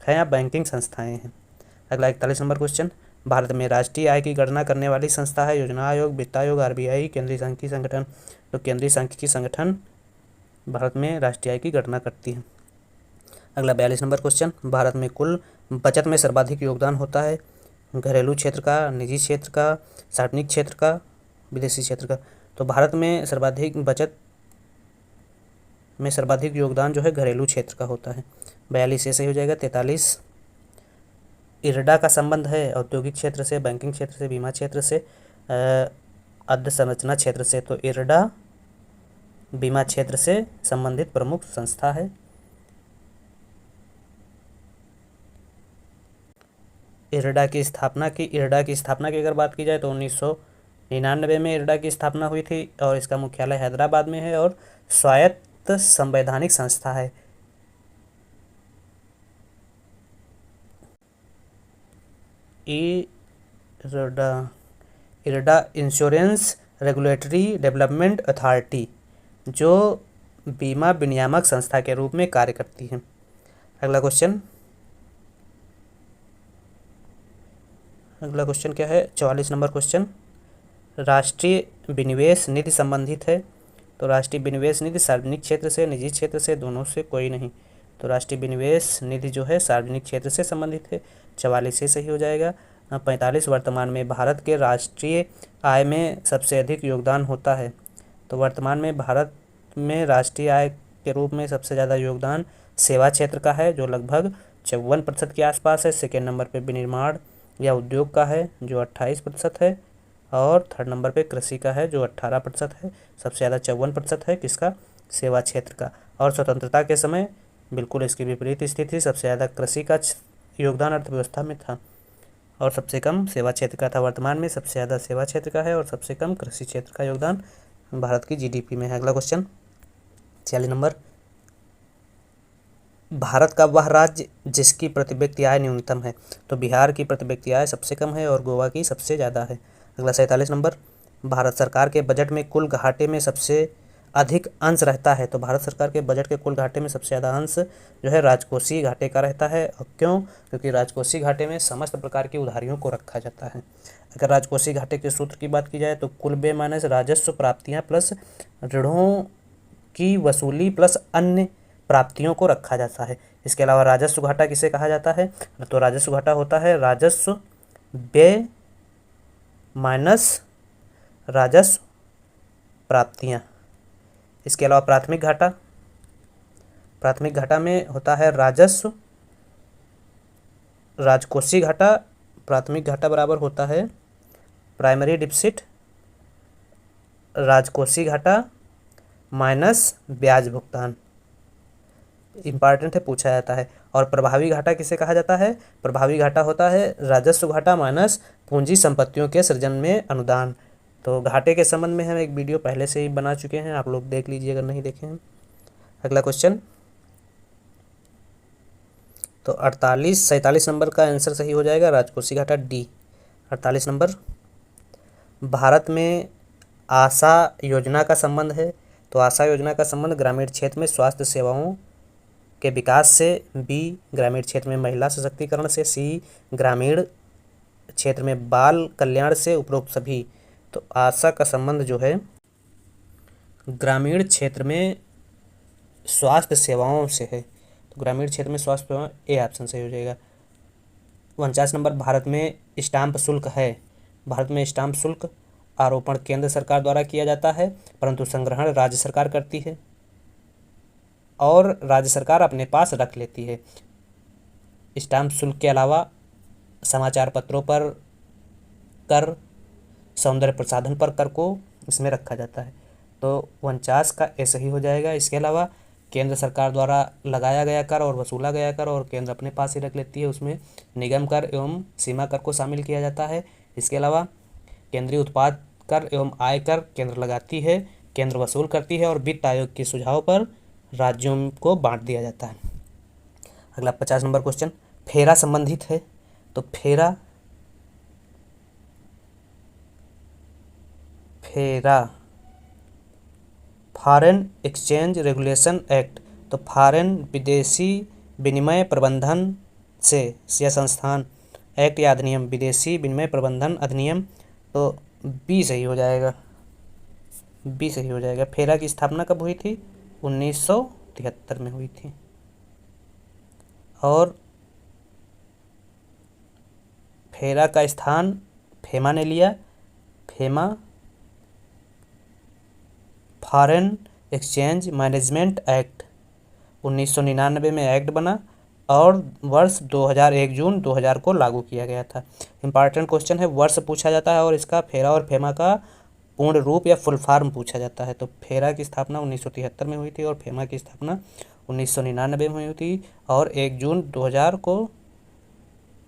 है या बैंकिंग संस्थाएं हैं। अगला 41 नंबर क्वेश्चन। भारत में राष्ट्रीय आय की गणना करने वाली संस्था है योजना आयोग, वित्त आयोग, आरबीआई, केंद्रीय सांख्यिकी संगठन। तो केंद्रीय सांख्यिकी संगठन भारत में राष्ट्रीय आय की गणना करती है। अगला 42 नंबर क्वेश्चन। भारत में कुल बचत में सर्वाधिक योगदान होता है घरेलू क्षेत्र का, निजी क्षेत्र का, सार्वजनिक क्षेत्र का, विदेशी क्षेत्र का। तो भारत में सर्वाधिक बचत में सर्वाधिक योगदान जो है घरेलू क्षेत्र का होता है। 42 ऐसे हो जाएगा। 43 इरडा का संबंध है औद्योगिक क्षेत्र से, बैंकिंग क्षेत्र से, बीमा क्षेत्र से, अधसंरचना क्षेत्र से। तो इरडा बीमा क्षेत्र से संबंधित प्रमुख संस्था है। इरडा की स्थापना की अगर बात की जाए तो 1999 में इरडा की स्थापना हुई थी और इसका मुख्यालय हैदराबाद में है और स्वायत्त संवैधानिक संस्था है। IRDA insurance regulatory development authority जो बीमा विनियामक संस्था के रूप में कार्य करती है। अगला क्वेश्चन क्या है? 44 नंबर क्वेश्चन। राष्ट्रीय विनिवेश निधि संबंधित है। तो राष्ट्रीय विनिवेश निधि सार्वजनिक क्षेत्र से, निजी क्षेत्र से, दोनों से कोई नहीं। तो राष्ट्रीय विनिवेश निधि जो है सार्वजनिक क्षेत्र से संबंधित है। 44 से सही हो जाएगा। 45 वर्तमान में भारत के राष्ट्रीय आय में सबसे अधिक योगदान होता है। तो वर्तमान में भारत में राष्ट्रीय आय के रूप में सबसे ज़्यादा योगदान सेवा क्षेत्र का है जो लगभग 54% के आसपास है। सेकेंड नंबर पे विनिर्माण या उद्योग का है जो 28% है और थर्ड नंबर पे कृषि का है जो 18% है। सबसे ज़्यादा 54% है किसका, सेवा क्षेत्र का। और स्वतंत्रता के समय बिल्कुल इसकी विपरीत स्थिति, सबसे ज़्यादा कृषि का योगदान अर्थव्यवस्था में था और सबसे कम सेवा क्षेत्र का था। वर्तमान में सबसे ज़्यादा सेवा क्षेत्र का है और सबसे कम कृषि क्षेत्र का योगदान भारत की जीडीपी में है। अगला क्वेश्चन 46 नंबर, भारत का वह राज्य जिसकी प्रति व्यक्ति आय न्यूनतम है। तो बिहार की प्रति व्यक्ति आय सबसे कम है और गोवा की सबसे ज़्यादा है। अगला 47 नंबर, भारत सरकार के बजट में कुल घाटे में सबसे अधिक अंश रहता है। तो भारत सरकार के बजट के कुल घाटे में सबसे ज़्यादा अंश जो है राजकोषीय घाटे का रहता है। और क्यों, क्योंकि राजकोषीय घाटे में समस्त प्रकार की उधारियों को रखा जाता है। अगर राजकोषीय घाटे के सूत्र की बात की जाए तो कुल व्यय माइनस राजस्व प्राप्तियाँ प्लस ऋणों की वसूली प्लस अन्य प्राप्तियों को रखा जाता है। इसके अलावा राजस्व घाटा किसे कहा जाता है, तो राजस्व घाटा होता है राजस्व व्यय माइनस राजस्व प्राप्तियाँ। इसके अलावा प्राथमिक घाटा, प्राथमिक घाटा में होता है राजस्व राजकोषीय घाटा। प्राथमिक घाटा बराबर होता है प्राइमरी डिफिसिट राजकोषीय घाटा माइनस ब्याज भुगतान। इंपॉर्टेंट है, पूछा जाता है। और प्रभावी घाटा किसे कहा जाता है, प्रभावी घाटा होता है राजस्व घाटा माइनस पूंजी संपत्तियों के सृजन में अनुदान। तो घाटे के संबंध में हम एक वीडियो पहले से ही बना चुके हैं, आप लोग देख लीजिए अगर नहीं देखे हैं। अगला क्वेश्चन, तो 47 नंबर का आंसर सही हो जाएगा राजकोषीय घाटा डी। 48 नंबर, भारत में आशा योजना का संबंध है। तो आशा योजना का संबंध ग्रामीण क्षेत्र में स्वास्थ्य सेवाओं के विकास से, बी ग्रामीण क्षेत्र में महिला सशक्तिकरण से, सी ग्रामीण क्षेत्र में बाल कल्याण से, उपरोक्त सभी। तो आशा का संबंध जो है ग्रामीण क्षेत्र में स्वास्थ्य सेवाओं से है। तो ग्रामीण क्षेत्र में स्वास्थ्य सेवाएं, ए ऑप्शन सही हो जाएगा। 49 नंबर, भारत में स्टाम्प शुल्क है। भारत में स्टाम्प शुल्क आरोपण केंद्र सरकार द्वारा किया जाता है परंतु संग्रहण राज्य सरकार करती है और राज्य सरकार अपने पास रख लेती है। स्टाम्प शुल्क के अलावा समाचार पत्रों पर कर, सौंदर्य प्रसाधन पर कर को इसमें रखा जाता है। तो 49 का ए सही हो जाएगा। इसके अलावा केंद्र सरकार द्वारा लगाया गया कर और वसूला गया कर और केंद्र अपने पास ही रख लेती है, उसमें निगम कर एवं सीमा कर को शामिल किया जाता है। इसके अलावा केंद्रीय उत्पाद कर एवं आय कर केंद्र लगाती है, केंद्र वसूल करती है और वित्त आयोग के सुझाव पर राज्यों को बांट दिया जाता है। अगला 50 नंबर क्वेश्चन, फेरा संबंधित है। तो फेरा फॉरेन एक्सचेंज रेगुलेशन एक्ट। तो फॉरेन विदेशी विनिमय प्रबंधन से या संस्थान एक्ट या अधिनियम, विदेशी विनिमय प्रबंधन अधिनियम। तो बी सही हो जाएगा, बी सही हो जाएगा। फेरा की स्थापना कब हुई थी, 1973 में हुई थी। और फेरा का स्थान फेमा ने लिया। FEMA foreign exchange management act 1999 में एक्ट बना और वर्ष 2001 जून 2000 को लागू किया गया था। इंपॉर्टेंट क्वेश्चन है, वर्ष पूछा जाता है और इसका फेरा और फेमा का पूर्ण रूप या फुल फॉर्म पूछा जाता है। तो फेरा की स्थापना 1973 में हुई थी और फेमा की स्थापना 1999 में हुई थी और 1 जून 2000 को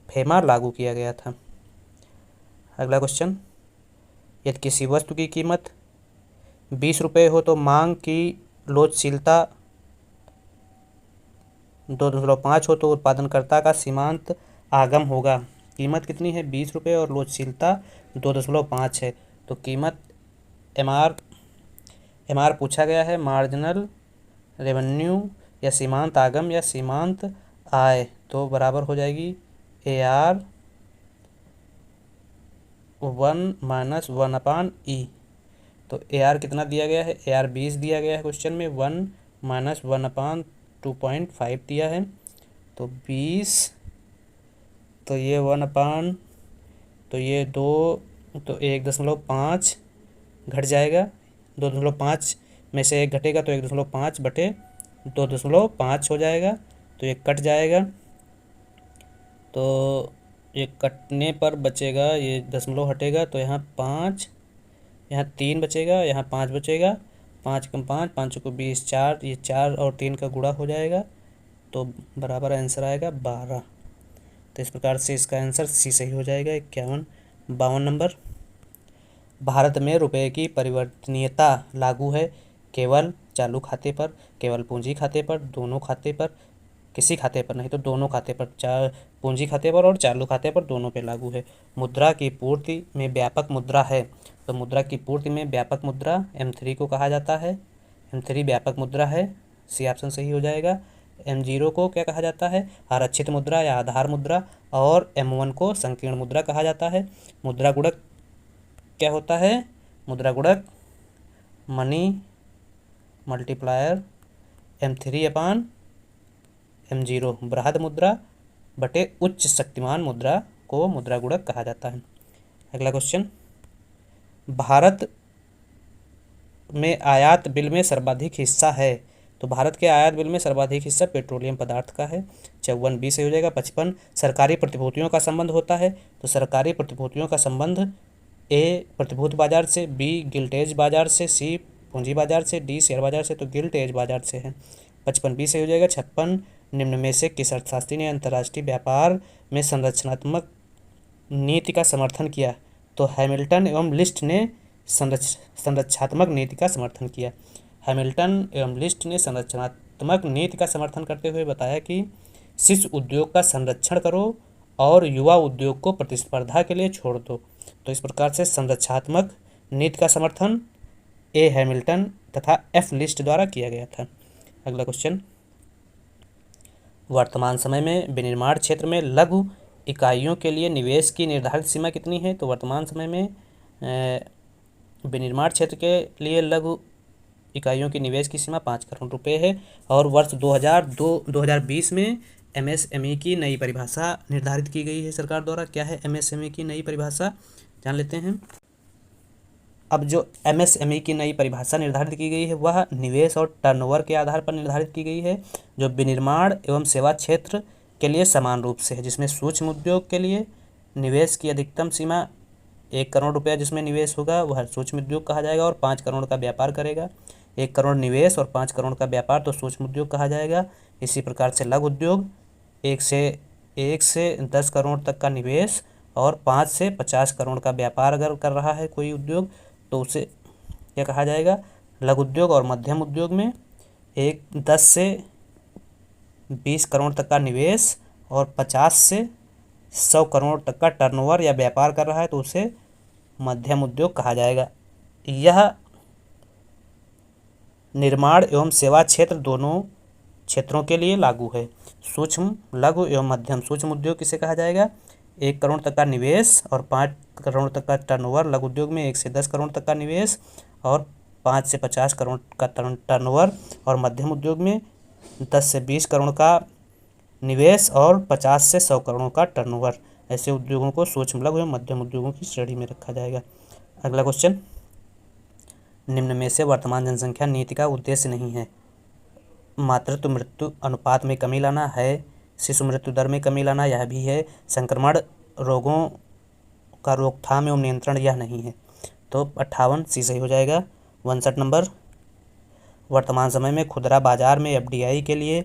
फेमा लागू किया गया था। अगला क्वेश्चन, यदि किसी वस्तु की कीमत 20 रुपये हो तो मांग की लोचशीलता 2.5 हो तो उत्पादनकर्ता का सीमांत आगम होगा। कीमत कितनी है, 20 रुपये और लोचशीलता 2.5 है। तो कीमत एम आर पूछा गया है, मार्जिनल रेवेन्यू या सीमांत आगम या सीमांत आय। तो बराबर हो जाएगी AR 1 - 1/E। तो AR कितना दिया गया है, AR 20 दिया गया है क्वेश्चन में, 1 - 1/2.5 दिया है। तो 20, तो ये 1 तो ये 2, तो 1.5 घट जाएगा। 2.5 में से 1 घटेगा तो 1.5 बटे 2.5 हो जाएगा। तो ये कट जाएगा। तो ये कटने पर बचेगा, ये दशमलव हटेगा तो यहाँ 5, यहाँ 3 बचेगा, यहाँ 5 बचेगा। 5 कम 5, 5 को 20, 4, ये 4 और 3 का गुणा हो जाएगा तो बराबर आंसर आएगा 12। तो इस प्रकार से इसका आंसर सी सही हो जाएगा। 52 नंबर, भारत में रुपए की परिवर्तनीयता लागू है केवल चालू खाते पर, केवल पूंजी खाते पर, दोनों खाते पर, किसी खाते पर नहीं तो दोनों खाते पर, पूंजी खाते पर और चालू खाते पर, दोनों पे लागू है। मुद्रा की पूर्ति में व्यापक मुद्रा है, तो मुद्रा की पूर्ति में व्यापक मुद्रा M3 को कहा जाता है। M3 व्यापक मुद्रा है, सी ऑप्शन सही हो जाएगा। M0 को क्या कहा जाता है? आरक्षित मुद्रा या आधार मुद्रा, और M1 को संकीर्ण मुद्रा कहा जाता है। मुद्रा गुणक क्या होता है? मुद्रा गुणक मनी मल्टीप्लायर M3/M0 बृहद मुद्रा बटे उच्च शक्तिमान मुद्रा को मुद्रा गुणक कहा जाता है। अगला क्वेश्चन, भारत में आयात बिल में सर्वाधिक हिस्सा है, तो भारत के आयात बिल में सर्वाधिक हिस्सा पेट्रोलियम पदार्थ का है। 54 बी से हो जाएगा। 55 सरकारी प्रतिभूतियों का संबंध होता है, तो सरकारी प्रतिभूतियों का संबंध ए प्रतिभूति बाजार से, बी गिल्टेज बाजार से, सी पूंजी बाजार से, डी शेयर बाजार से, तो गिल्टेज बाजार से है। 55 बी से हो जाएगा। 56 निम्न में से किस अर्थशास्त्री ने अंतर्राष्ट्रीय व्यापार में संरचनात्मक नीति का समर्थन किया? तो हैमिल्टन एवं लिस्ट ने संरचनात्मक नीति का समर्थन किया। हैमिल्टन एवं लिस्ट ने संरचनात्मक नीति का समर्थन करते हुए बताया कि शिशु उद्योग का संरक्षण करो और युवा उद्योग को प्रतिस्पर्धा के लिए छोड़ दो। तो इस प्रकार से संरचनात्मक नीति का समर्थन ए हैमिल्टन तथा एफ लिस्ट द्वारा किया गया था। अगला क्वेश्चन, वर्तमान समय में विनिर्माण क्षेत्र में लघु इकाइयों के लिए निवेश की निर्धारित सीमा कितनी है? तो वर्तमान समय में विनिर्माण क्षेत्र के लिए लघु इकाइयों की निवेश की सीमा 5 करोड़ रुपए है, और वर्ष 2020 में MSME की नई परिभाषा निर्धारित की गई है सरकार द्वारा। क्या है MSME की नई परिभाषा, जान लेते हैं। अब जो MSME की नई परिभाषा निर्धारित की गई है वह निवेश और टर्नओवर के आधार पर निर्धारित की गई है, जो विनिर्माण एवं सेवा क्षेत्र के लिए समान रूप से है, जिसमें सूक्ष्म उद्योग के लिए निवेश की अधिकतम सीमा 1 करोड़ रुपया जिसमें निवेश होगा वह सूक्ष्म उद्योग कहा जाएगा, और 5 करोड़ का व्यापार करेगा। 1 करोड़ निवेश और 5 करोड़ का व्यापार तो सूक्ष्म उद्योग कहा जाएगा। इसी प्रकार से लघु उद्योग 1 से 10 करोड़ तक का निवेश और 5 से 50 करोड़ का व्यापार अगर कर रहा है कोई उद्योग तो उसे क्या कहा जाएगा? लघु उद्योग। और मध्यम उद्योग में 10 से 20 करोड़ तक का निवेश और 50 से 100 करोड़ तक का टर्नओवर या व्यापार कर रहा है तो उसे मध्यम उद्योग कहा जाएगा। यह निर्माण एवं सेवा क्षेत्र दोनों क्षेत्रों के लिए लागू है। सूक्ष्म, लघु एवं मध्यम। सूक्ष्म उद्योग किसे कहा जाएगा? 1 करोड़ तक का निवेश और 5 करोड़ तक का टर्नओवर। लघु उद्योग में 1 से 10 करोड़ तक का निवेश और 5 से 50 करोड़ का टर्नओवर, और मध्यम उद्योग में 10 से 20 करोड़ का निवेश और 50 से 100 करोड़ का टर्नओवर। ऐसे उद्योगों को सूक्ष्म, लघु एवं मध्यम उद्योगों की श्रेणी में रखा जाएगा। अगला क्वेश्चन, निम्न में से वर्तमान जनसंख्या नीति का उद्देश्य नहीं है? मातृत्व मृत्यु अनुपात में कमी लाना है, शिशु मृत्यु दर में कमी लाना यह भी है, संक्रमण रोगों का रोकथाम एवं नियंत्रण यह नहीं है। तो 58 सी सही हो जाएगा। 59 नंबर, वर्तमान समय में खुदरा बाजार में FDI के लिए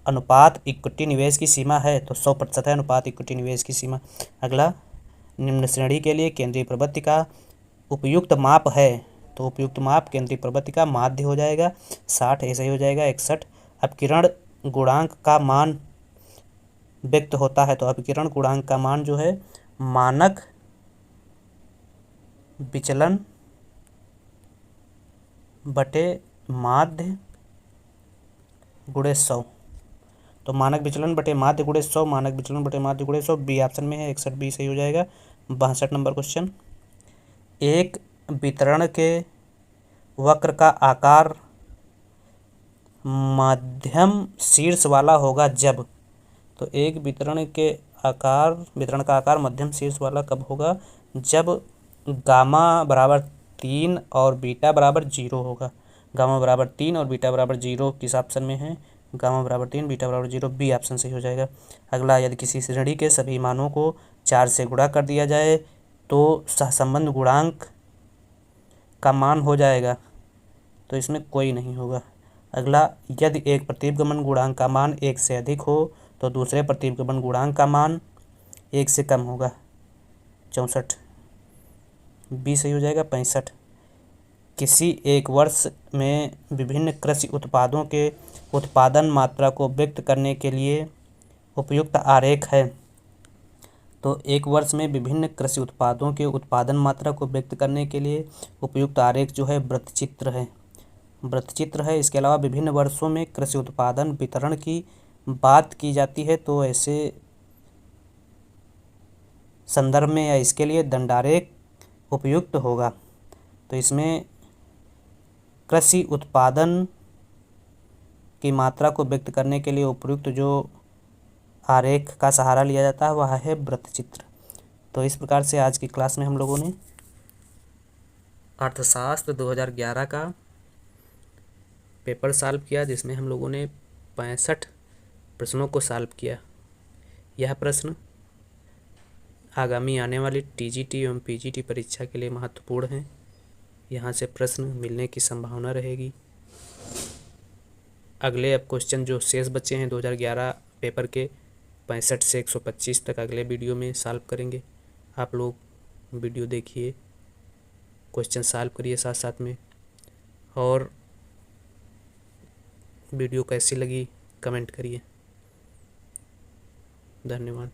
अनुपात इक्विटी निवेश की सीमा है, तो 100% है अनुपात इक्विटी निवेश की सीमा। अगला, निम्न श्रेणी के लिए केंद्रीय प्रवृत्ति का उपयुक्त माप है, तो उपयुक्त माप केंद्रीय प्रवृत्ति का माध्य हो जाएगा। 60 ऐसा ही हो जाएगा। 61 अपकिरण गुणांक का मान व्यक्त होता है, तो अपकिरण गुणांक का मान जो है मानक विचलन बटे माध्य गुणे 100, तो मानक विचलन बटे माध्य गुणे 100, मानक विचलन बटे माध्य गुणे 100 बी ऑप्शन में है। 61 बी सही हो जाएगा। 62 नंबर क्वेश्चन, एक वितरण के वक्र का आकार मध्यम शीर्ष वाला होगा जब, तो एक वितरण का आकार मध्यम शीर्ष वाला कब होगा? जब गामा बराबर 3 और बीटा बराबर 0 होगा। गामा बराबर 3 और बीटा बराबर 0 किस ऑप्शन में है? गामा बराबर 3, बीटा बराबर 0, बी ऑप्शन सही हो जाएगा। अगला, यदि किसी श्रेणी के सभी मानों को 4 से गुणा कर दिया जाए तो सहसंबंध गुणांक का मान हो जाएगा, तो इसमें कोई नहीं होगा। अगला, यदि एक प्रतिगमन गुणांक का मान 1 से अधिक हो तो दूसरे प्रतिगमन गुणांक का मान 1 से कम होगा, 64, बी सही हो जाएगा। 65, किसी एक वर्ष में विभिन्न कृषि उत्पादों के उत्पादन मात्रा को व्यक्त करने के लिए उपयुक्त आरेख है। तो एक वर्ष में विभिन्न कृषि उत्पादों के उत्पादन मात्रा को व्यक्त करने के लिए उपयुक्त आरेख जो है वृत्तचित्र है, वृत्तचित्र है। इसके अलावा विभिन्न वर्षों में कृषि उत्पादन वितरण की बात की जाती है तो ऐसे संदर्भ में या इसके लिए दंडारेख उपयुक्त होगा। तो इसमें कृषि उत्पादन की मात्रा को व्यक्त करने के लिए उपयुक्त जो आरेख का सहारा लिया जाता है वह है वृत्तचित्र। तो इस प्रकार से आज की क्लास में हम लोगों ने अर्थशास्त्र 2011 का पेपर सॉल्व किया, जिसमें हम लोगों ने 65 प्रश्नों को सॉल्व किया। यह प्रश्न आगामी आने वाली टीजीटी एवं पीजीटी परीक्षा के लिए महत्वपूर्ण है। यहाँ से प्रश्न मिलने की संभावना रहेगी। अगले अब क्वेश्चन जो शेष बचे हैं 2011 पेपर के 65 से 125 तक अगले वीडियो में सॉल्व करेंगे। आप लोग वीडियो देखिए, क्वेश्चन सॉल्व करिए साथ साथ में, और वीडियो कैसी लगी कमेंट करिए। धन्यवाद।